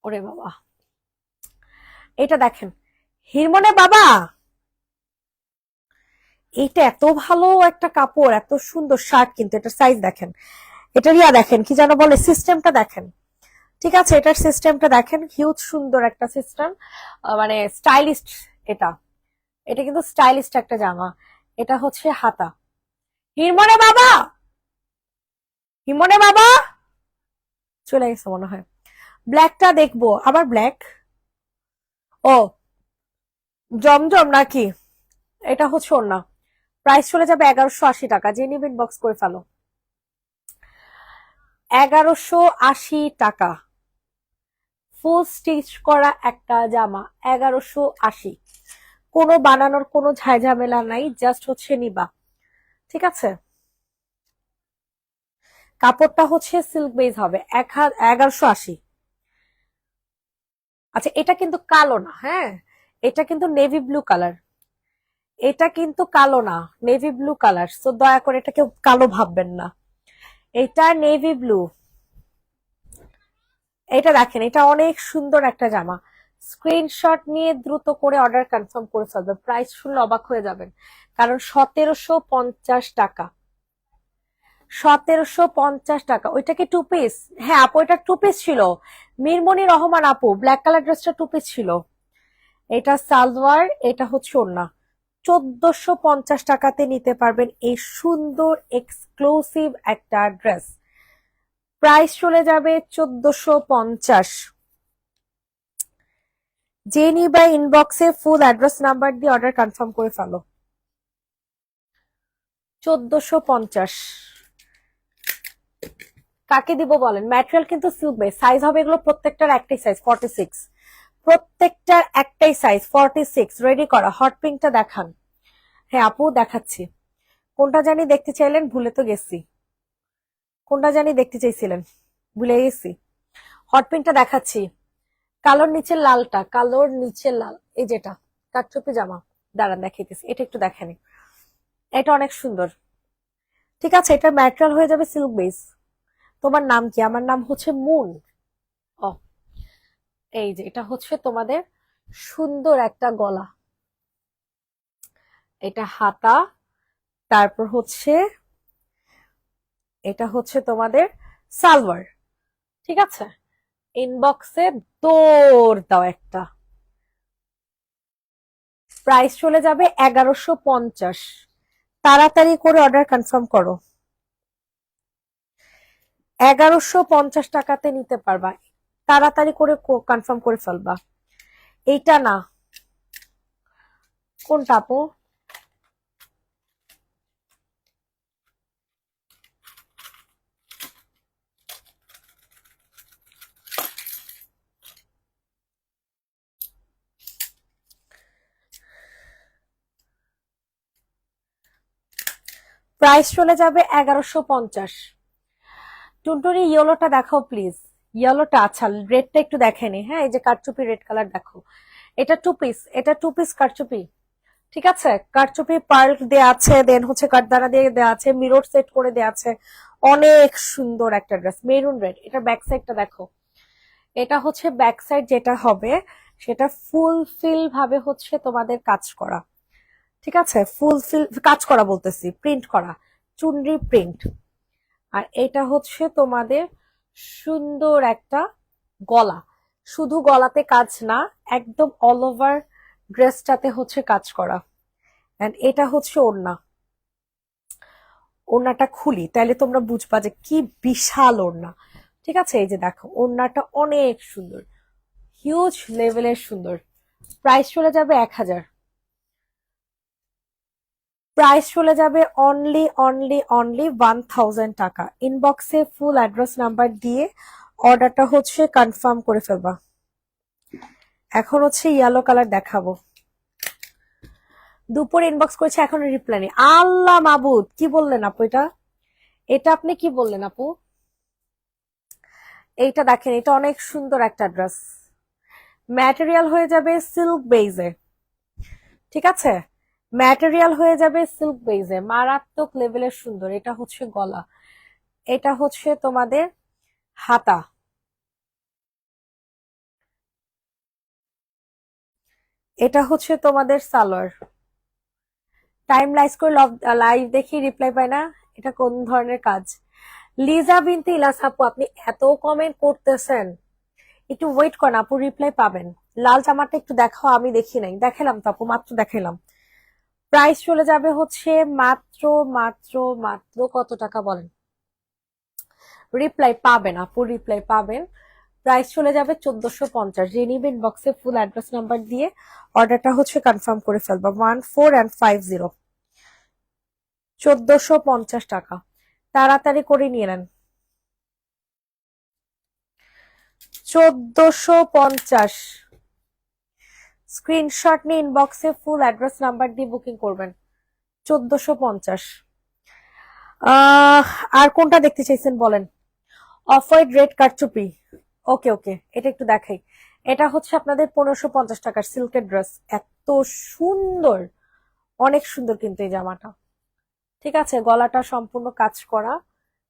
ওরে বাবা, এটা দেখেন, হিরমনে বাবা, এইটা এত ভালো একটা কাপড়, এত সুন্দর শার্ট, কিন্তু এটার সাইজ দেখেন, এটার ইয়া দেখেন, কি যেন বলে, সিস্টেমটা দেখেন, ঠিক আছে? এটার সিস্টেমটা দেখেন, হিউজ সুন্দর একটা সিস্টেম, মানে স্টাইলিস্ট। এটা এটা কিন্তু স্টাইলিস্ট একটা জামা। এটা হচ্ছে হাতা। হিরমনে বাবা, হিরমনে বাবা চলে গেছে মনে হয়। ব্ল্যাকটা দেখবো, আবার ব্ল্যাক। ও, জমজম নাকি? এটা হচ্ছে ওর না। প্রাইস চলে যাবে 1180 টাকা, যে নিবে ইনবক্স করে ফেলো। 1180 টাকা, ফুল স্টিচ করা একটা জামা, 1180। কোনো বানানোর কোনো ঝামেলা নাই, জাস্ট হচ্ছে নিবা, ঠিক আছে? কাপড়টা হচ্ছে সিল্ক বেজ হবে। 1180। আচ্ছা, এটা কিন্তু কালো না, হ্যাঁ, এটা কিন্তু নেভি ব্লু কালার। এটা কিন্তু কালো না, নেভি ব্লু কালার, তো দয়া করে এটা কেউ কালো ভাববেন না। এটা নেভি ব্লু। এটা দেখেন, এটা অনেক সুন্দর একটা জামা। স্ক্রিনশট নিয়ে দ্রুত করে অর্ডার কনফার্ম করে ফেলবেন। প্রাইস শুনলে অবাক হয়ে যাবেন, কারণ 1750 টাকা। 1750 টাকা। ওইটা কি টু পিস? হ্যাঁ আপু, এটা টু পিস ছিল। মিরমনি রহমান আপু, ব্ল্যাক কালার ড্রেসটা টু পিস ছিল। এটা সালোয়ার, এটা হচ্ছে ওড়না। 1450 টাকাতে নিতে পারবেন এই সুন্দর এক্সক্লুসিভ একটা ড্রেস। প্রাইস চলে যাবে 1450। যে নিবা ইনবক্সে ফুল অ্যাড্রেস নাম্বার দিয়ে অর্ডার কনফার্ম করে ফেলো। 1450 কাকে দিব বলেন? ম্যাটেরিয়াল কিন্তু সিল্ক বেস, সাইজ হবে এগুলো প্রত্যেকটার একটাই সাইজ 46, প্রত্যেকটার একটাই সাইজ 46। রেডি করা হট পিঙ্কটা দেখান। হ্যাঁ আপু দেখাচ্ছি। কোনটা জানি দেখতে চাইলেন, ভুলে তো গেছি। কোনটা জানি দেখতে চাইছিলেন, ভুলে গেছি। হট পিঙ্কটা দেখাচ্ছি। কালোর নিচে লালটা, কালোর নিচে লাল, এই যেটা কাটচুপি জামা, দাঁড়ান দেখাইতেছি। এটা একটু দেখেনি, এটা অনেক সুন্দর। ঠিক আছে, এটা ম্যাটেরিয়াল হয়ে যাবে সিল্ক বেস। তোমার নাম কি? আমার নাম হচ্ছে মুন। ও এই যে এটা হচ্ছে তোমাদের সুন্দর একটা গলা, এটা হাতা, তারপর হচ্ছে এটা হচ্ছে তোমাদের সালোয়ার। ঠিক আছে, ইনবক্সে দৌড় দাও একটা। প্রাইস চলে যাবে 1150। তাড়াতাড়ি করে অর্ডার কনফার্ম করো। 1150 টাকাতে নিতে পারবা, তাড়াতাড়ি করে কনফার্ম করে ফেলবা। এইটা না, কোনটা আপু? প্রাইস চলে যাবে 1150। টুনটুনি ইয়েলোটা দেখাও প্লিজ। ইয়েলোটা, আচ্ছা রেডটা একটু দেখেনি। হ্যাঁ এই যে কারচুপি রেড কালার দেখো। এটা টু পিস, এটা টু পিস কারচুপি। ঠিক আছে, কারচুপি পার্ল দেয়া আছে, দেন হচ্ছে কাঠদানা দিয়ে দেয়া আছে, মিরর সেট করে দেয়া আছে। অনেক সুন্দর একটা ড্রেস, মেরুন রেড। এটা ব্যাক সাইডটা দেখো। এটা হচ্ছে ব্যাক সাইড, যেটা হবে সেটা ফুলফিল ভাবে হচ্ছে তোমাদের কাজ করা। ঠিক আছে, ফুলফিল কাজ করা বলতেছি, প্রিন্ট করা, চুনরি প্রিন্ট। আর এটা হচ্ছে তোমাদের সুন্দর একটা গলা, শুধু গলাতে কাজ না, একদম অল ওভার ড্রেসটাতে হচ্ছে কাজ করা। এন্ড এটা হচ্ছে ওড়না। ওড়নাটা খুলি তাহলে তোমরা বুঝবা যে কি বিশাল ওড়না। ঠিক আছে, এই যে দেখো ওড়নাটা অনেক সুন্দর, হিউজ লেভেলের সুন্দর। প্রাইস চলে যাবে 1000। প্রাইস চলে যাবে অনলি অনলি অনলি 1000 টাকা। ইনবক্সে ফুল অ্যাড্রেস নাম্বার দিয়ে অর্ডারটা হচ্ছে কনফার্ম করে ফেলবা। এখন হচ্ছে ইয়েলো কালার দেখাবো। দুপুর ইনবক্স করেছে, এখন রিপ্লাই নেই। আল্লাহ মাবুদ, কি বললেন আপু? এটা এটা আপনি কি বললেন আপু? এইটা দেখেন, এটা অনেক সুন্দর একটা ড্রেস, ম্যাটেরিয়াল হয়ে যাবে সিল্ক বেইজে। ঠিক আছে, ম্যাটেরিয়াল হয়ে যাবে সিল্ক বেইজে, মারাত্মক লেভেলের সুন্দর। এটা হচ্ছে গলা, এটা হচ্ছে তোমাদের হাতা, এটা হচ্ছে তোমাদের সালোয়ার। টাইম লাইজ করে লাইভ দেখি রিপ্লাই পাই না, এটা কোন ধরনের কাজ? লিজা বিনতি ইলাস আপু, আপনি এত কমেন্ট করতেছেন, একটু ওয়েট করেন আপু, রিপ্লাই পাবেন। লাল জামাটা একটু দেখাও, আমি দেখি নাই। দেখালাম তো আপু, মাত্র দেখালাম। প্রাইস চলে যাবে হচ্ছে মাত্র মাত্র মাত্র কত টাকা বলেন? রিপ্লাই পাবেন আপু, রিপ্লাই পাবেন। প্রাইস চলে যাবে 1450। যে নিবেন বক্সে ফুল অ্যাড্রেস নাম্বার দিয়ে অর্ডারটা হচ্ছে কনফার্ম করে ফেলবা। 1450, 1450 টাকা। তাড়াতাড়ি করে নিয়ে নেন। 1450। স্ক্রিনশট নিয়ে ইনবক্সে ফুল অ্যাড্রেস নাম্বার দিয়ে বুকিং করবেন। 1450। আর কোনটা দেখতে চাইছেন বলেন? অফ হোয়াইট রেড কারচুপি। ওকে ওকে, এটা একটু দেখাই। এটা হচ্ছে আপনাদের 1550 টাকার সিল্কের ড্রেস, এত সুন্দর, অনেক সুন্দর কিন্তু এই জামাটা। ঠিক আছে, গলাটা সম্পূর্ণ কাজ করা।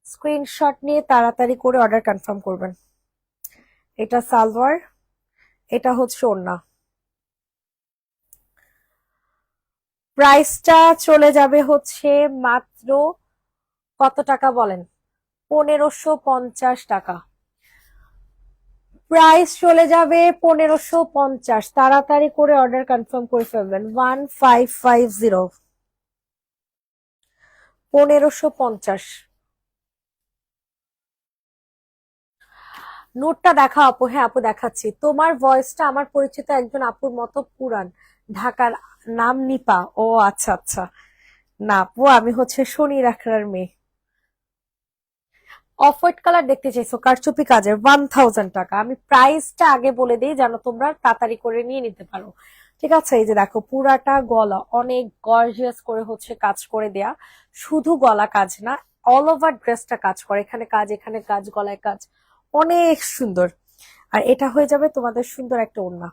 স্ক্রিনশট নিয়ে তাড়াতাড়ি করে অর্ডার কনফার্ম করবেন। এটা সালোয়ার, এটা হচ্ছে ওড়না। প্রাইসটা চলে যাবে হচ্ছে মাত্র কত টাকা বলেন? 1550 টাকা। প্রাইস চলে যাবে 1550, তাড়াতাড়ি করে অর্ডার কনফার্ম করে ফেলবেন। 1550, 1550। নোটটা দেখা আপু। হ্যাঁ আপু দেখাচ্ছি। তোমার ভয়েসটা আমার পরিচিত একজন আপুর মতো পুরান, ঢাকার। নাম নিপা। ও আচ্ছা আচ্ছা। না আপু, আমি হচ্ছে শনি রাখরার মেয়ে। অফ হোয়াইট কালার দেখতে চাইছো, কারচুপি কাজের, 1000 টাকা। আমি প্রাইসটা আগে বলে দিই যেন তোমরা তাড়াতাড়ি করে নিয়ে নিতে পারো। ঠিক আছে, এই যে দেখো পুরাটা গলা অনেক গর্জিয়াস করে হচ্ছে কাজ করে দেয়া। শুধু গলা কাজ না, অল ওভার ড্রেসটা কাজ করে, এখানে কাজ, এখানে কাজ, গলায় কাজ, অনেক সুন্দর। আর এটা হয়ে যাবে তোমাদের সুন্দর একটা ওড়না।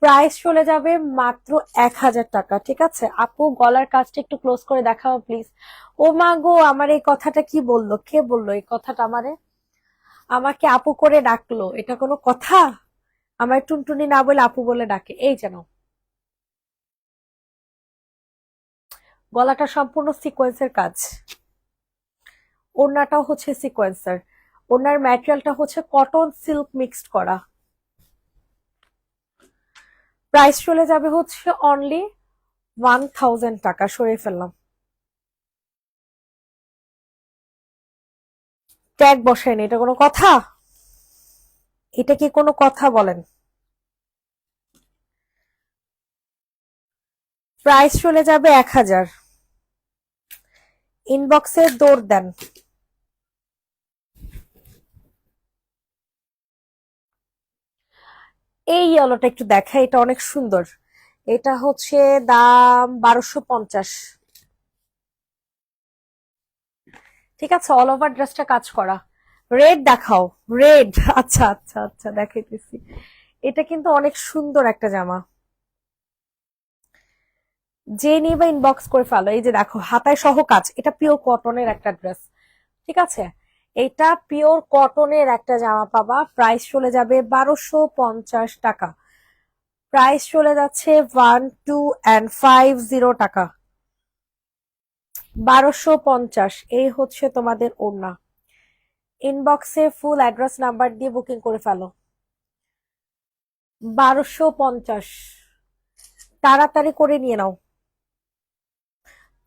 প্রাইস চলে যাবে মাত্র 1000 টাকা। ঠিক আছে আপু, গলার কাজটা একটু ক্লোজ করে দেখাও প্লিজ। ও মা গো, আমার এই কথাটা কি বললো, কে বললো এই কথাটা আমারে? আমাকে আপু করে ডাকলো, এটা কোনো কথা? আমার টুনটুনি না বলে আপু বলে ডাকে, এই যেন। গলাটা সম্পূর্ণ সিকোয়েন্সের কাজ, ওড়নাটাও হচ্ছে সিকোয়েন্সের। ওড়নার ম্যাটেরিয়ালটা হচ্ছে কটন সিল্ক মিক্সড করা। প্রাইস চলে যাবে হচ্ছে অনলি 1000 টাকা। সরিয়ে ফেললাম, ট্যাগ বসায়নি, এটা কোনো কথা? এটা কি কোনো কথা বলেন? প্রাইস চলে যাবে 1000। ইনবক্সে দৌড় দেন। এই ইয়েলোটা একটু দেখা, এটা অনেক সুন্দর। এটা হচ্ছে দাম 1250। ঠিক আছে, অল ওভার ড্রেসটা কাজ করা। রেড দেখাও। রেড, আচ্ছা আচ্ছা আচ্ছা, দেখাইতেছি। এটা কিন্তু অনেক সুন্দর একটা জামা, যে নিয়ে ইনবক্স করে ফেলো। এই যে দেখো হাতায় সহ কাজ, এটা পিওর কটনের একটা ড্রেস। ঠিক আছে, এটা পিওর কটনের একটা জামা পাবা। প্রাইস চলে যাবে 1250 টাকা। প্রাইস চলে যাচ্ছে 1250 টাকা। 1250, এই হচ্ছে তোমাদের ওড়না। ইনবক্সে ফুল অ্যাড্রেস নাম্বার দিয়ে বুকিং করে ফেলো। 1250, তাড়াতাড়ি করে নিয়ে নাও।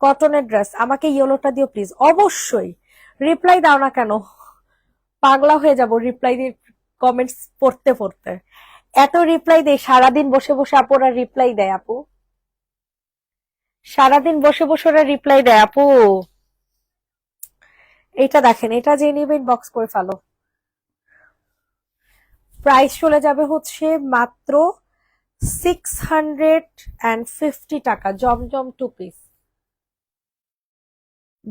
কটনের ড্রেস, আমাকে ইয়েলোটা দিও প্লিজ, অবশ্যই। রিপ্লাই দাও না কেন? পাগলা হয়ে যাব রিপ্লাই দিয়ে, কমেন্টস পড়তে পড়তে। এত রিপ্লাই দেয় সারাদিন বসে বসে, আপুরা রিপ্লাই দেয় আপু। সারাদিন বসে বসে ওরা রিপ্লাই দেয় আপু। এটা দেখেন, এটা যে নিবে বক্স করে ফেলো। প্রাইস চলে যাবে হচ্ছে মাত্র 650 টাকা। জমজম টু পিস,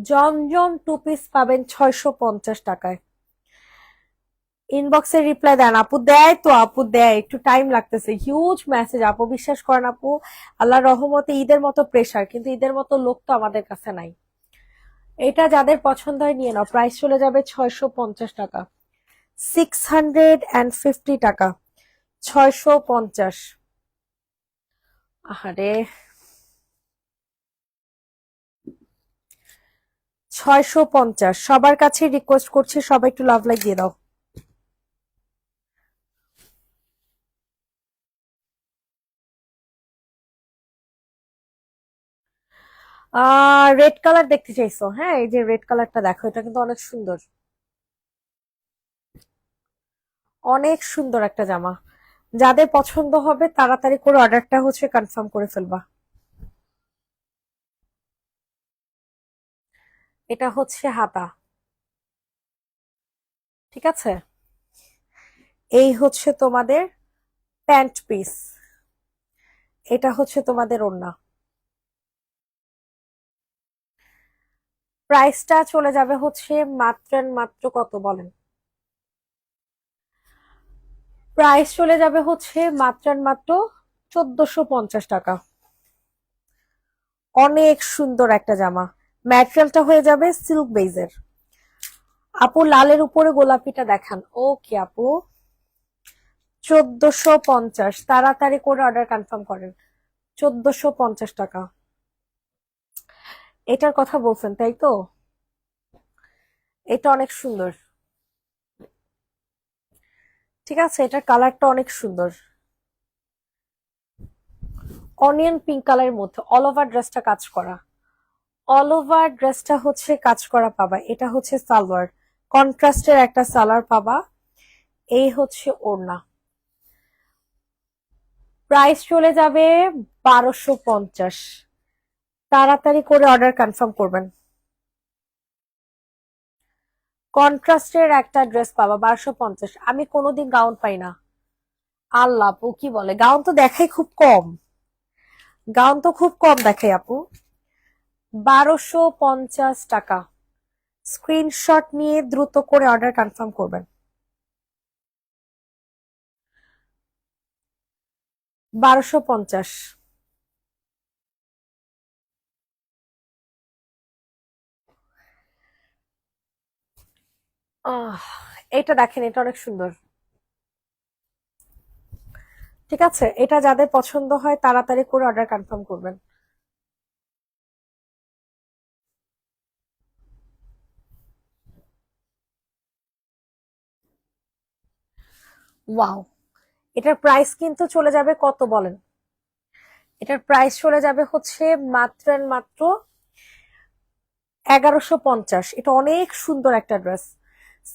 জমজম টু পিস পাবেন 650 টাকায়। ইনবক্সে রিপ্লাই দেন আপু। দেয় তো আপু, দেয়, একটু টাইম লাগতেছে। হিউজ মেসেজ আপু, বিশ্বাস করেন আপু। আল্লাহ রহমতে ঈদের মতো প্রেসার, কিন্তু ঈদের মতো লোক তো আমাদের কাছে নাই। এটা যাদের পছন্দ হয় নিয়ে নাও। প্রাইস চলে যাবে 650 টাকা। 650 টাকা, 650। আরে, 650, সবার কাছে রিকোয়েস্ট করছি, সবাই একটু লাভ লাইক দিয়ে দাও। রেড কালার দেখতে চাইছো? হ্যাঁ, এই যে রেড কালারটা দেখো, এটা কিন্তু অনেক সুন্দর, অনেক সুন্দর একটা জামা। যাদের পছন্দ হবে তাড়াতাড়ি করে অর্ডারটা হচ্ছে কনফার্ম করে ফেলবা। এটা হচ্ছে হাতা। ঠিক আছে, এই হচ্ছে তোমাদের প্যান্ট পিস। এটা হচ্ছে তোমাদের ওড়না। প্রাইসটা চলে যাবে হচ্ছে মাত্র মাত্র কত বলেন? প্রাইস চলে যাবে হচ্ছে মাত্র মাত্র 1450 টাকা। অনেক সুন্দর একটা জামা, ম্যাটেরিয়ালটা হয়ে যাবে সিল্ক বেজের। আপু লালের উপরে গোলাপিটা দেখান। ওকে আপু, 1450, তাড়াতাড়ি করে অর্ডার কনফার্ম করেন। 1450 টাকা। এটার কথা বলছেন তাই তো? এটা অনেক সুন্দর। ঠিক আছে, এটার কালারটা অনেক সুন্দর, অনিয়ন পিঙ্ক কালারের মধ্যে অল ওভার ড্রেসটা কাজ করা, অল ওভার ড্রেসটা হচ্ছে কাজ করা পাবা। এটা হচ্ছে সালোয়ার, কন্ট্রাস্টের একটা সালোয়ার পাবা। এই হচ্ছে ওড়না। প্রাইস চলে যাবে 1250। তাড়াতাড়ি করে অর্ডার কনফার্ম করবেন। কন্ট্রাস্টের একটা ড্রেস পাবা 1250। আমি কোনোদিন গাউন পাই না। আল্লাহ আপু কি বলে, গাউন তো দেখাই খুব কম, গাউন তো খুব কম দেখাই আপু। 1250 টাকা। স্ক্রিনশট নিয়ে দ্রুত করে অর্ডার কনফার্ম করবেন। 1250। আহ এটা দেখেন, এটা অনেক সুন্দর। ঠিক আছে, এটা যাদের পছন্দ হয় তাড়াতাড়ি করে অর্ডার কনফার্ম করবেন। ওয়াও, এটার প্রাইস কিন্তু চলে যাবে কত বলেন? এটার প্রাইস চলে যাবে হচ্ছে মাত্র মাত্র 1150। এটা অনেক সুন্দর একটা ড্রেস,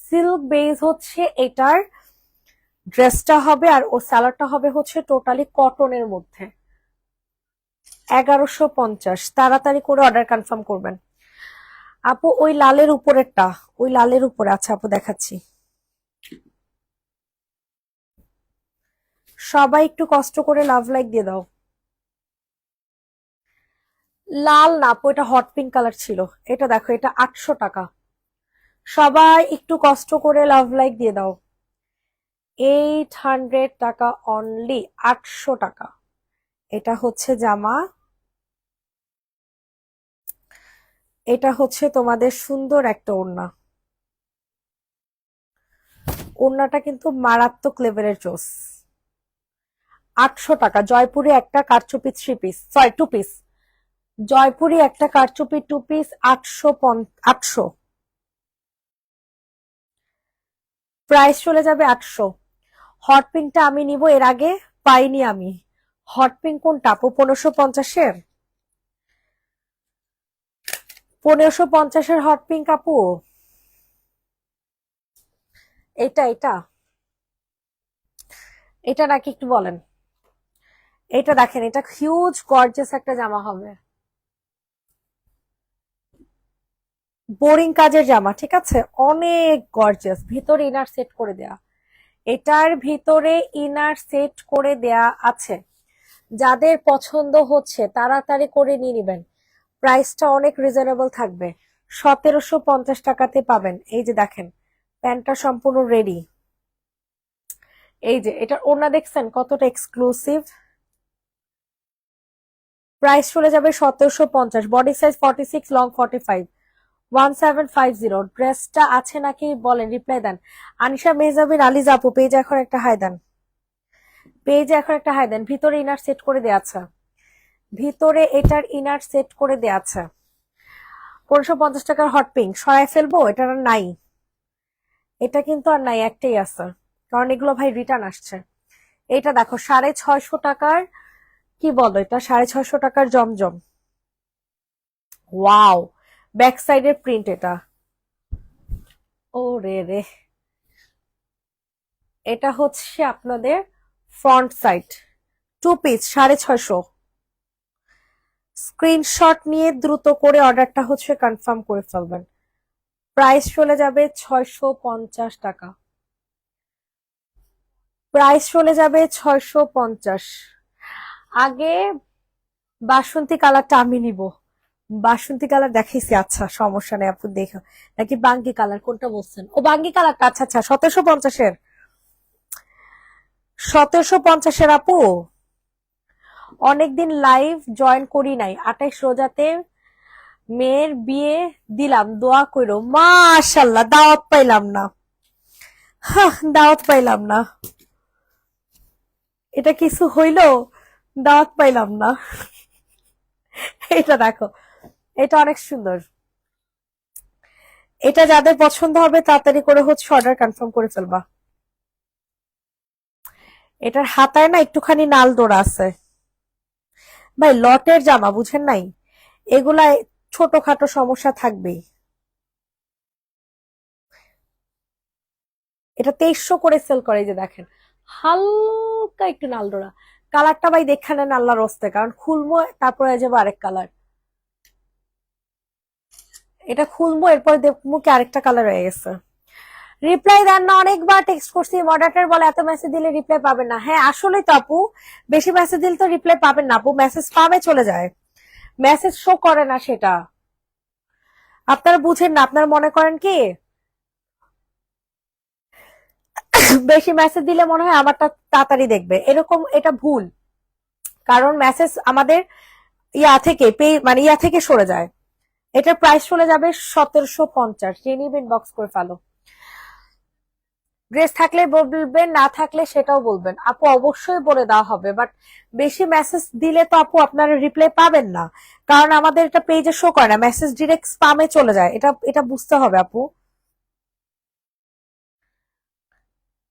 সিল্ক বেজ হচ্ছে এটার ড্রেসটা হবে, আর ও স্যালাডটা হবে হচ্ছে টোটালি কটনের মধ্যে। 1150, তাড়াতাড়ি করে অর্ডার কনফার্ম করবেন। আপু ওই লালের উপরেরটা, ওই লালের উপরে, আচ্ছা আপু দেখাচ্ছি। সবাই একটু কষ্ট করে লাভ লাইক দিয়ে দাও। লাল না আপু, এটা হট পিঙ্ক কালার ছিল। এটা দেখো, এটা 800 টাকা। সবাই একটু কষ্ট করে লাভ লাইক দিয়ে দাও। 800 টাকা অনলি, 800 টাকা। এটা হচ্ছে জামা, এটা হচ্ছে তোমাদের সুন্দর একটা ওড়না। ওড়নাটা কিন্তু মারাত্মক লেভেলের জোস। 800 টাকা। জয়পুরি একটা কারচুপি 3 পিস, সরি 2 পিস। জয়পুরি একটা কারচুপি 2 পিস 800। প্রাইস চলে যাবে 800। হট পিঙ্কটা আমি নিব, এর আগে পাইনি আমি। হট পিঙ্ক কোনটা আপু? 1550-এর? 1550-এর হট পিঙ্ক আপু? এটা এটা এটা নাকি একটু বলেন। এটা দেখেন, এটা হিউজ গর্জিয়াস একটা জামা হবে, বোরিং কাজের জামা। ঠিক আছে, অনেক গর্জিয়াস, ভিতরে ইনার সেট করে দেয়া। এটার ভিতরে ইনার সেট করে দেয়া আছে। যাদের পছন্দ হচ্ছে তাড়াতাড়ি করে নিয়ে নিবেন। প্রাইসটা অনেক রিজনেবল থাকবে, 1750 টাকাতে পাবেন। এই যে দেখেন, প্যান্টটা সম্পূর্ণ রেডি। এই যে এটার ওড়না দেখছেন কতটা এক্সক্লুসিভ। প্রাইস চলে যাবে 1750। Body size 46, long 45। 1750। ড্রেসটা আছে নাকি বলেন, রিপ্লাই দেন। আনিশা মেহজাবিন আলিজ আপু, পেজে এখন একটা হাই দেন, পেজে এখন একটা হাই দেন। ভিতরে ইনার সেট করে দেওয়া আছে, ভিতরে এটার ইনার সেট করে দেওয়া আছে। 1550 টাকার হট পিঙ্ক সরাই ফেলবো, এটা আর নাই। এটা কিন্তু আর নাই, একটাই আছে, কারণ এগুলো ভাই রিটার্ন আসছে। এটা দেখো 650 টাকার, কি বলো এটা, 650 টাকার জমজম। ওয়াও, ব্যাক সাইডের প্রিন্ট এটা। ও রে রে, এটা হচ্ছে আপনাদের ফ্রন্ট সাইড। 2 পিস 650। স্ক্রিনশট নিয়ে দ্রুত করে অর্ডারটা হচ্ছে কনফার্ম করে ফেলবেন। প্রাইস চলে যাবে 650 টাকা। প্রাইস চলে যাবে 650। আগে বাসন্তী কালারটা আমি নিব। বাসন্তী কালার দেখাইছি, আচ্ছা সমস্যা নেই আপু, দেখো। নাকি বাঙ্গি কালার, কোনটা বলছেন? ও বাঙ্গি কালারটা, আচ্ছা আচ্ছা, 1750-এর। 1750-এর আপু, অনেকদিন লাইভ জয়েন করি নাই, 28 রোজাতে মেয়ের বিয়ে দিলাম, দোয়া কইরো। মাশাল্লাহ, দাওয়াত পাইলাম না। দাওয়াত পাইলাম না, এটা কিছু হইলো? দাওয়াত পাইলাম না। এটা দেখো, এটা অনেক সুন্দর। এটা যাদের পছন্দ হবে তাড়াতাড়ি করে হচ্ছে অর্ডার কনফার্ম করে ফেলবা। এটার হাতায় না একটুখানি নাল ডোরা আছে। ভাই লটের জামা বুঝেন নাই, এগুলা ছোটখাটো সমস্যা থাকবেই। এটা 2300 করে সেল করে, এই যে দেখেন হালকা একটু নালডোরা। কালারটা ভাই দেখে নেন আল্লাহর রস্তে, কারণ খুলবো তারপরে যাবো আরেক কালার। এটা খুলবো এরপর দেখবো কি আরেকটা কালার হয়ে গেছে। রিপ্লাই দেন না, অনেকবার টেক্সট করছি, মডারেটর বলে এত মেসেজ দিলে রিপ্লাই পাবেন না। হ্যাঁ আসলেই তো আপু, বেশি মেসেজ দিলে তো রিপ্লাই পাবেন না আপু, মেসেজ স্প্যামে চলে যায়, মেসেজ শো করে না সেটা। আপনারা বুঝেন না, আপনারা মনে করেন কি বেশি মেসেজ দিলে মনে হয় আমারটা তাড়াতাড়ি দেখবে, এরকম, এটা ভুল। কারণ মেসেজ আমাদের মানে ইয়া থেকে সরে যায়। এটার প্রাইস চলে যাবে 1750। যে নিবেন বক্স করে ফেলো। ড্রেস থাকলে বলবেন, না থাকলে সেটাও বলবেন আপু, অবশ্যই বলে দেওয়া হবে, বাট বেশি মেসেজ দিলে তো আপু আপনারা রিপ্লাই পাবেন না, কারণ আমাদের এটা পেজে শো করে না, মেসেজ ডিরেক্ট স্প্যামে চলে যায়, এটা এটা বুঝতে হবে আপু।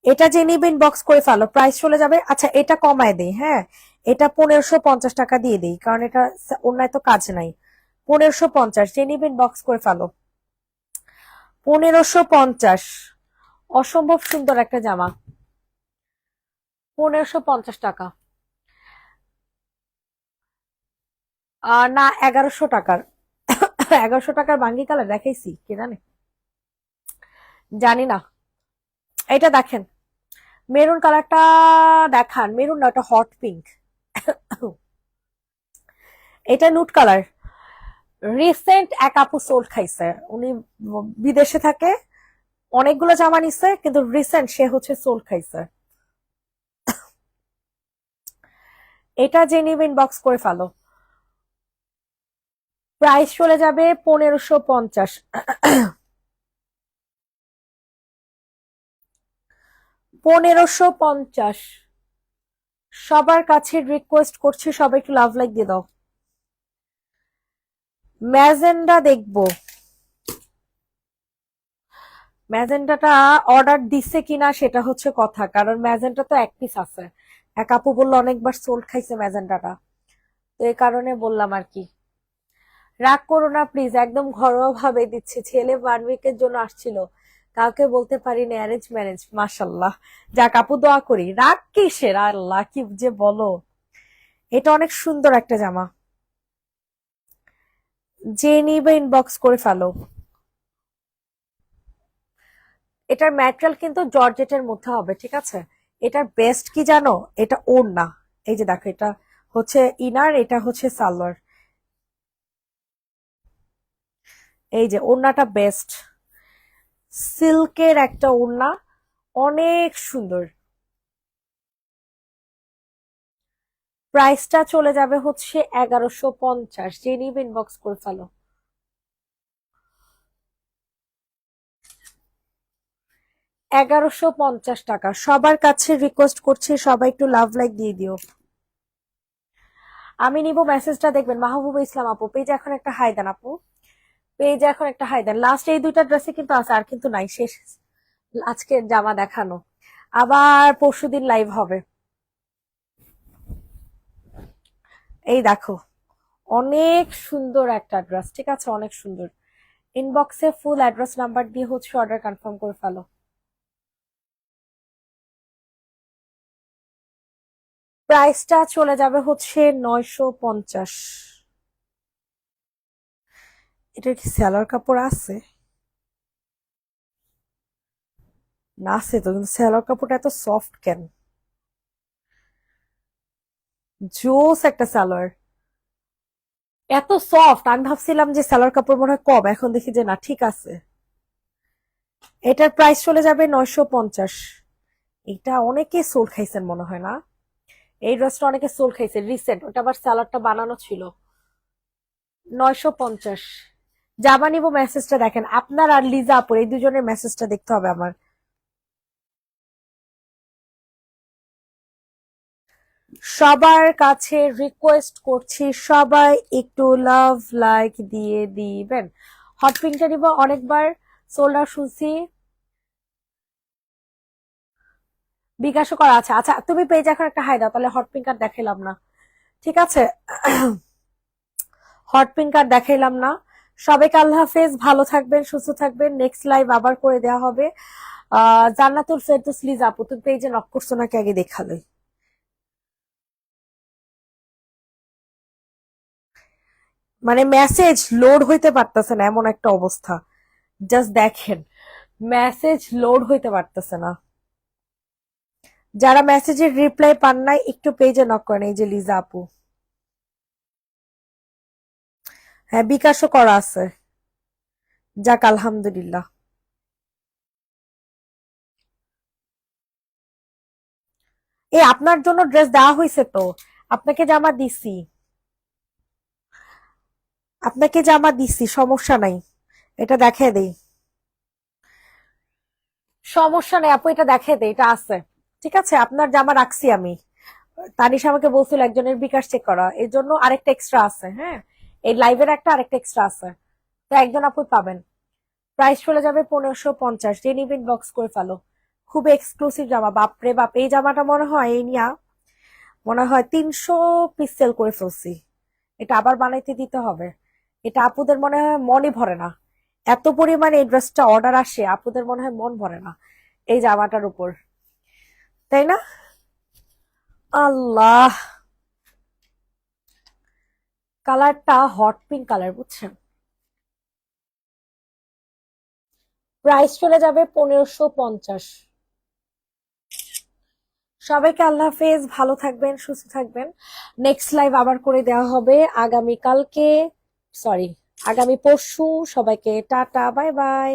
এটা যে নিবেন বক্স করে ফেলো, প্রাইস চলে যাবে। আচ্ছা এটা কমায় দেই, হ্যাঁ এটা 1550 টাকা দিয়ে দিই, কারণ এটা অন্যায় তো কাজ নাই। 1550, যে নিবেন বক্স করে ফেলো। 1550, অসম্ভব সুন্দর একটা জামা। 1550 টাকা। না 1100 টাকার। 1100 টাকার বাঙ্গি কালার দেখাইছি কি জানে, জানি না। এটা দেখেন, মেরুন কালারটা দেখান, মেরুন না, ওটা হট পিঙ্ক। এটা নুট কালার। রিসেন্ট এক আপু সোল খাইছে, উনি বিদেশে থাকে, অনেকগুলো জামা নিছে, কিন্তু রিসেন্ট সে হচ্ছে সোল খাইছে। এটা যে নিবে ইনবক্স করে ফেলো। প্রাইস চলে যাবে 1550। 1550। সবার কাছে রিকোয়েস্ট করছি, সবাই একটু লাভ লাইক দিয়ে দাও। ম্যাজেন্ডা দেখবো, ম্যাজেন্টাটা অর্ডার দিছে কিনা সেটা হচ্ছে কথা, কারণ ম্যাজেন্টা তো এক পিস আছে। এক আপু বললো অনেকবার সোল্ড খাইছে ম্যাজেন্টাটা, তো এই কারণে বললাম আর কি। রাগ করো না প্লিজ, একদম ঘরোয়া ভাবে দিচ্ছি, ছেলে 1 উইকের জন্য আসছিল, কাউকে বলতে পারিনি, অ্যারেঞ্জ ম্যারেজ মাশাল্লাহ। যাক আপু দোয়া করি, রাগ কিসের, আল্লাহ কি যে বলো। এটা অনেক সুন্দর একটা জামা, যে নিবে ইনবক্স করে ফেলো। এটার ম্যাটেরিয়াল কিন্তু জর্জেটের মধ্যে হবে, ঠিক আছে। এটার বেস্ট কি জানো, এটা ওড়না। এই যে দেখো, এটা হচ্ছে ইনার, এটা হচ্ছে সালোয়ার। এই যে ওড়নাটা বেস্ট, সিল্কের একটা ওড়না, অনেক সুন্দর। প্রাইসটা চলে যাবে হচ্ছে 1150। যে নিবে ইনবক্স করে ফেলো। 1150 টাকা। সবার কাছে রিকোয়েস্ট করছি, সবাই একটু লাভ লাইক দিয়ে দিও। আমি নিব, মেসেজটা দেখবেন। মাহবুব ইসলাম আপু, পেজে এখন একটা হাই দেন আপু, পেজে এখন একটা হাই দেন। লাস্ট এই দুইটা ড্রেসে কিন্তু আছে, আর কিন্তু নাই, শেষ আজকে জামা দেখানো। আবার পরশুদিন লাইভ হবে। এই দেখো, অনেক সুন্দর একটা ড্রেস, ঠিক আছে, অনেক সুন্দর। ইনবক্সে ফুল অ্যাড্রেস নাম্বার দিয়ে হচ্ছে অর্ডার কনফার্ম করে ফেলো। প্রাইসটা চলে যাবে হচ্ছে 950। এটা কি সেলার কাপড় আছে? না আছে তো, কিন্তু সেলার কাপড়টা এত সফট কেন? জোস একটা সালোয়ার, এত সফট, আমি ভাবছিলাম যে সালোয়ার কাপড় মনে হয় কম, এখন দেখি যে না, ঠিক আছে। এটার প্রাইস চলে যাবে 950। এটা অনেকে সোল খাইছেন মনে হয় না, এই ড্রেসটা অনেকে সোল খাইছে রিসেন্ট, ওটা আবার সালোয়ারটা বানানো ছিল। 950। জামা নিবো, মেসেজটা দেখেন, আপনার আর লিজা আপুর এই দুজনের মেসেজটা দেখতে হবে আমার। সবার কাছে রিকোয়েস্ট করছি, সবাই একটু লাভ লাইক দিয়ে দিবেন। হট পিঙ্কটা নিব, অনেকবার সোল্ড আউট শুনছি। বিকাশও করা আছে। আচ্ছা তুমি পেজ এখন একটা হাই দাও, তাহলে হট পিঙ্ক আর দেখাইলাম না, ঠিক আছে? হট পিঙ্ক আর দেখাইলাম না। সবাইকে আল্লাহ হাফেজ, ভালো থাকবেন, সুস্থ থাকবেন। নেক্সট লাইভ আবার করে দেওয়া হবে। জান্নাতুল ফেরদৌস লিজ আপু, তুমি পেজে নক করছো নাকি আগে দেখালে? মানে মেসেজ লোড হইতে পারতেছে না, এমন একটা অবস্থা। জাস্ট দেখেন, মেসেজ লোড হইতে পারতেছে না। যারা মেসেজের রিপ্লাই পান নাই একটু পেজে নক করেন। এই যে লিজা আপু, হ্যাঁ বিকাশও করা আছে। যাক আলহামদুলিল্লাহ। আপনার জন্য ড্রেস দেওয়া হয়েছে তো, আপনাকে জামা দিছি, আপনাকে জামা দিছি, সমস্যা নাই। এটা দেখে দেই, সমস্যা নেই আপু, এটা দেখে দেই, এটা আছে। ঠিক আছে, আপনার জামা রাখছি আমি। তানিশ আমাকে বলছিল একজনের বিকাশ চেক করা, এর জন্য আরেকটা এক্সট্রা আছে। হ্যাঁ, এই লাইভের একটা আরেকটা এক্সট্রা আছে, তো একজন আপু পাবেন। প্রাইস চলে যাবে 1550। যে নিবেন বক্স করে ফেলো। খুব এক্সক্লুসিভ জামা, বাপরে বাপ। এই জামাটা মনে হয় এই নিয়া মনে হয় 300 পিস সেল করে ফেলছি। এটা আবার বানাইতে দিতে হবে। এটা আপুদের মনে হয় মনই ভরে না, এত পরিমাণে এই ড্রেসটা অর্ডার আসে, আপুদের মনে হয় মন ভরে না এই জামাটার উপর, তাই না? আল্লাহ, কালারটা হট পিঙ্ক কালার, বুঝছেন? প্রাইস চলে যাবে 1550। সবাইকে আল্লাহ হাফেজ, ভালো থাকবেন, সুস্থ থাকবেন। নেক্সট লাইভ আবার করে দেওয়া হবে আগামী কালকে, সরি আগামী পরশু। সবাইকে টাটা, বাই বাই।